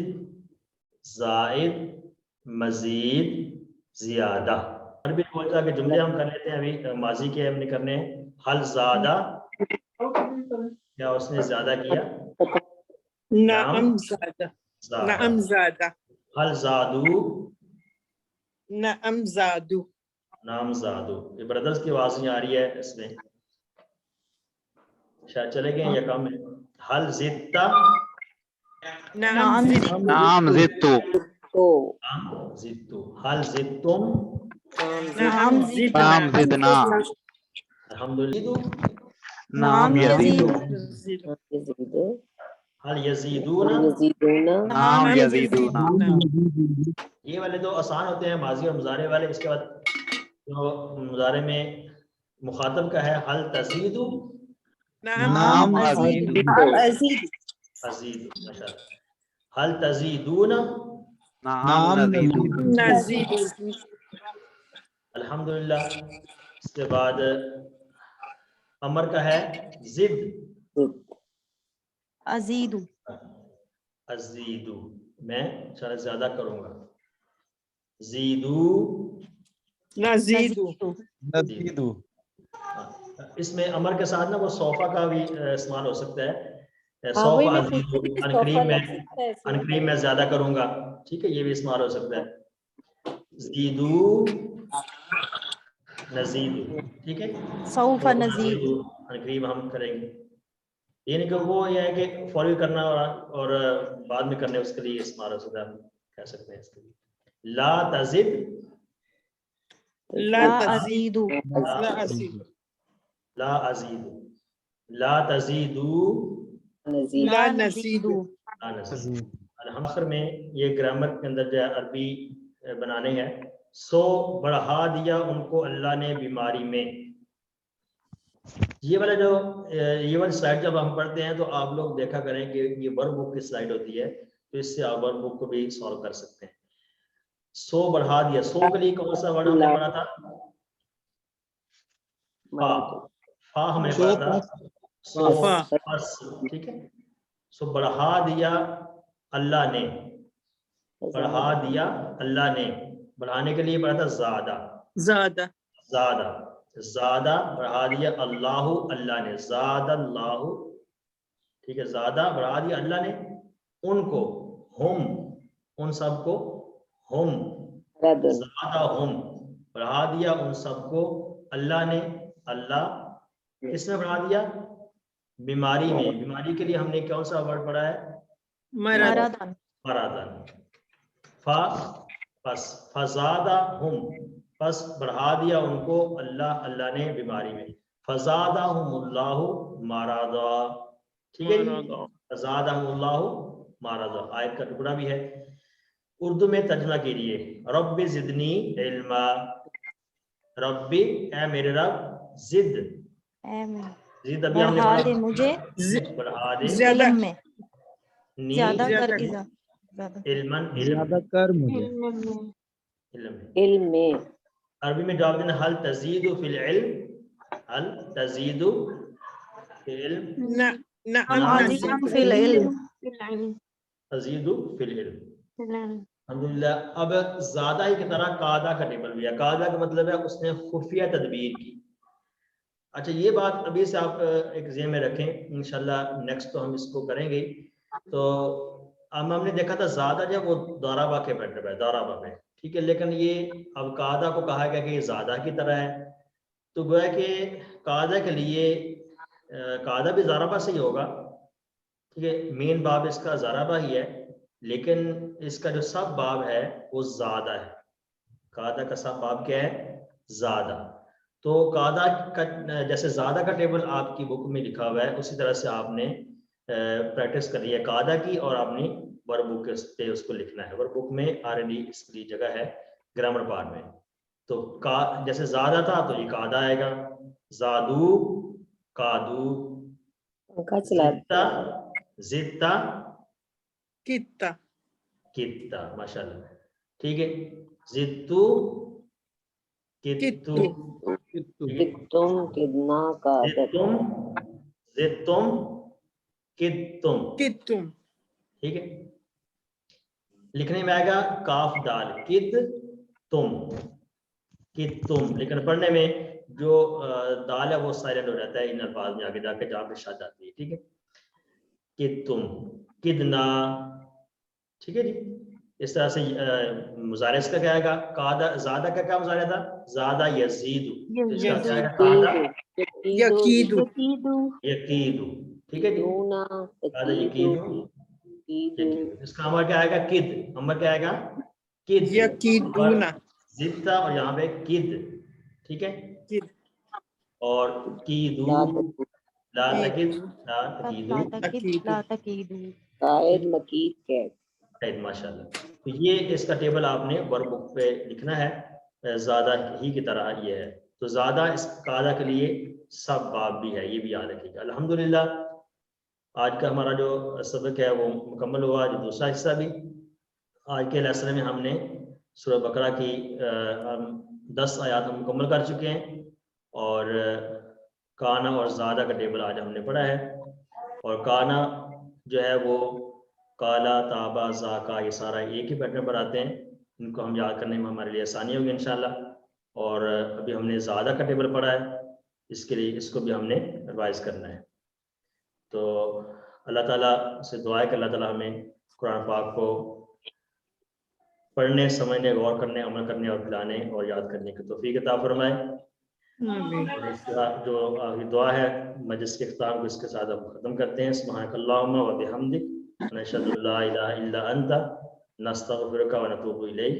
S1: जायद, मजीद, जियादा। अरबी बोलता के जुमले हम कर लेते हैं, अभी माजी के हमने करने हैं। हल ज़्यादा, क्या उसने ज्यादा किया?
S9: नाम ज़्यादा, नाम ज़्यादा,
S1: हल ज़ादू,
S9: नाम ज़ादू,
S1: नाम ज़ादू। ये ब्रदर्स की आवाज नहीं आ रही है इसमें, शायद चले गए या कम है। हल जिद्दा,
S9: नाम ज़िद्दू,
S8: नाम जिद्दू,
S1: नाम जिद्दू, हल जिद्दुम,
S9: नाम ज़िद्दना,
S8: नाम जिदना,
S1: अल्हम्दुलिल्लाह,
S8: नाम यजीदू,
S1: हल यजीदूना,
S8: नाम यजीदूना।
S1: ये वाले तो आसान होते हैं, माजी और मुजारे वाले। इसके बाद जो मुजारे में मुखातब का है, हल तजीदू,
S8: नाम अजीदू,
S1: अजीद, हल तजीदूना,
S8: नाम नजीदू,
S9: नज़ीद,
S1: अल्हम्दुलिल्लाह। इसके बाद अमर का है जिद,
S3: अजीदू,
S1: अजीदू, मैं शायद ज्यादा करूंगा। जीदू,
S9: नज़ीदू,
S8: नजीदू,
S1: इसमें अमर के साथ ना वो सोफा का भी इस्तेमाल हो सकता है।
S3: वही
S1: सोफा
S3: मैं
S1: अजीदू,
S3: सोच रही थी,
S1: अनकरीब
S3: सोफा
S1: में,
S3: लग सकता है इसमें।
S1: अनकरीब में ज्यादा करूंगा, ठीक है, ये भी इस्तेमाल हो सकता है। जीदू, नजीदू, ठीक है,
S3: सौफा
S1: तो
S3: नजीद,
S1: नजीदू अनकरीब हम करेंगे। ये नहीं कि वो ये है कि फौरी करना और बाद में करने, उसके लिए इस्तेमाल हो सकता है, हम कह सकते हैं इसके लिए। ला तजिद,
S9: ला
S3: ला
S9: तज़ीद,
S3: अजीदू,
S9: ला अज़ीद,
S1: ला अजीदू, ला तजीदू,
S9: ला नज़ीदू,
S1: ला नजीद। और हम आखिर में ये ग्रामर के अंदर जो है अरबी बनाने हैं, सो बढ़ा दिया उनको अल्लाह ने बीमारी में। ये वाला स्लाइड जब हम पढ़ते हैं तो आप लोग देखा करें कि ये वर्क बुक की स्लाइड होती है, तो इससे आप वर्क बुक को भी सॉल्व कर सकते हैं। सो बढ़ा दिया, सो के लिए कौन सा वर्ड हमने पढ़ा था? फा, फा हमने पढ़ा था, सो फस, ठीक है। सो बढ़ा दिया अल्लाह ने, बढ़ा दिया अल्लाह ने, बढ़ाने के लिए पढ़ा था ज़्यादा,
S9: ज़्यादा,
S1: ज़्यादा, ज़्यादा बढ़ा दिया अल्लाह, अल्लाह ने, ज़्यादा अल्लाह, ठीक है। ज़्यादा बढ़ा दिया अल्लाह ने उनको, हम, उन सबको, हम, ज़्यादा हम, बढ़ा दिया उन सबको अल्लाह ने, अल्लाह किसमें बढ़ा दिया? बीमारी में। बीमारी के लिए हमने कौन सा वर्ड पढ़ा है?
S9: मरदन,
S1: मरदन। फा बस फजादा हम, बस बढ़ा दिया उनको अल्लाह, अल्लाह ने बीमारी में। फजादा हुमुल्लाहु मारादा, ठीक है जी। फजादा हुमुल्लाहु मारादा आयत का टुकड़ा भी है। उर्दू में तर्जुमा कीजिए, रब्बी जिदनी इल्मा, रब्बी ए मेरे रब, जिद, जिद अभी हमने
S3: बढ़ा
S1: पढ़ा,
S3: दे मुझे
S1: बढ़ा दे
S9: ज़्यादा,
S3: इल्म में,
S1: नी
S3: ज्यादा
S9: ज़्यादा,
S3: कर ज्यादा
S1: इल्मन,
S8: ज्यादा कर मुझे,
S1: इल्म में। अरबी में जवाब देना, हल तजीदु फिल इल्म, हल तजीदु फिल इल्म,
S3: नाज़िदुन फिल इल्म,
S1: तजीदु फिल इल्म। अल्हम्दुलिल्लाह। अब ज्यादा ही की तरह कादा का टेबल भी है। कादा का मतलब है उसने खुफिया तदबीर की। अच्छा, ये बात अभी से आप एक ज़हन में रखें, इंशाल्लाह नेक्स्ट तो हम इसको करेंगे। तो अब हमने देखा था ज्यादा जब वो दाराबा के बैठे हुए, दाराबा में, ठीक है। लेकिन ये अब कादा को कहा गया कि ये ज्यादा की तरह है, तो गोया कि कादा के लिए कादा भी ज़ाराबा से ही होगा, ठीक है। मेन बाब इसका ज़ाराबा ही है, लेकिन इसका जो सब बाब है वो ज़्यादा है। कादा का सब बाब क्या है? ज़्यादा। तो कादा का जैसे ज़्यादा का टेबल आपकी बुक में लिखा हुआ है, उसी तरह से आपने प्रैक्टिस करनी है कादा की, और आपने वर्क बुक पे उसको लिखना है। वर्क बुक में ऑलरेडी इसकी जगह है ग्रामर पार्ट में। तो का जैसे ज़्यादा था तो ये कादा आएगा, ज़ादू, कादू, जित्ता, जित्ता,
S9: कित्ता,
S1: कित्ता, माशाल्लाह, ठीक है। जित्तू, कित्तू,
S10: कित्तुम, किदना का,
S1: जित्तुम, जित्तुम, कित्तुम,
S9: कित्तुम,
S1: ठीक है। लिखने में आएगा काफ दाल, किद तुम, किद तुम, लेकिन पढ़ने में जो दाल है वो साइलेंट हो जाता है इन अल्फाज में आगे जाके जहाँ पे शद आती है, ठीक है। किद तुम, किदना, ठीक है जी। इस तरह से मुजारे का क्या आएगा? कादा, ज़्यादा का क्या मुजारे था? ज़्यादा यजीदु, तो इसका क्या आएगा? कादा
S9: यकीदु,
S1: यकीदु, ठीक है जी। कादा यकीदु, इसका अमर क्या आएगा? किद, अमर क्या आएगा? किद,
S9: यकीदुना,
S1: जिद्दा, और यहाँ पे किद, ठीक है।
S9: किद,
S1: और कीदू, ला तकीद, ला तकीदू,
S3: ला तकीदू,
S1: माशाल्लाह। तो ये इसका टेबल आपने वर्क बुक पे लिखना है, ज़्यादा ही की तरह ये है। तो ज़्यादा इस कादा के लिए सब बाब भी है, ये भी याद रखिएगा। अल्हम्दुलिल्लाह, आज का हमारा जो सबक है वो मुकम्मल हुआ। जो दूसरा हिस्सा भी आज के लेसन में हमने सूरह बकरा की 10 आयात हम मुकम्मल कर चुके हैं, और काना और ज़्यादा का टेबल आज हमने पढ़ा है। और काना जो है वो काला, ताबा, जाका, ये सारा एक ही पैटर्न पर आते हैं। इनको हम याद करने में हमारे लिए आसानी होगी इंशाल्लाह। और अभी हमने ज़्यादा का टेबल पढ़ा है, इसके लिए इसको भी हमने रिवाइज करना है। तो अल्लाह ताला से दुआ है कि अल्लाह ताला हमें कुरान पाक को पढ़ने, समझने, गौर करने, अमल करने और पिलाने और याद करने की तौफीक अता फरमाए। और इसके बाद जो आखिरी दुआ है मजलिस के इख्तिताम को इसके साथ हम ख़त्म करते हैं। सुब्हानकल्लाहुम्मा व बिहम्दिक, नशहदु अल्ला इलाहा इल्ला अंता, नस्तगफिरुका व नतूबु इलैक।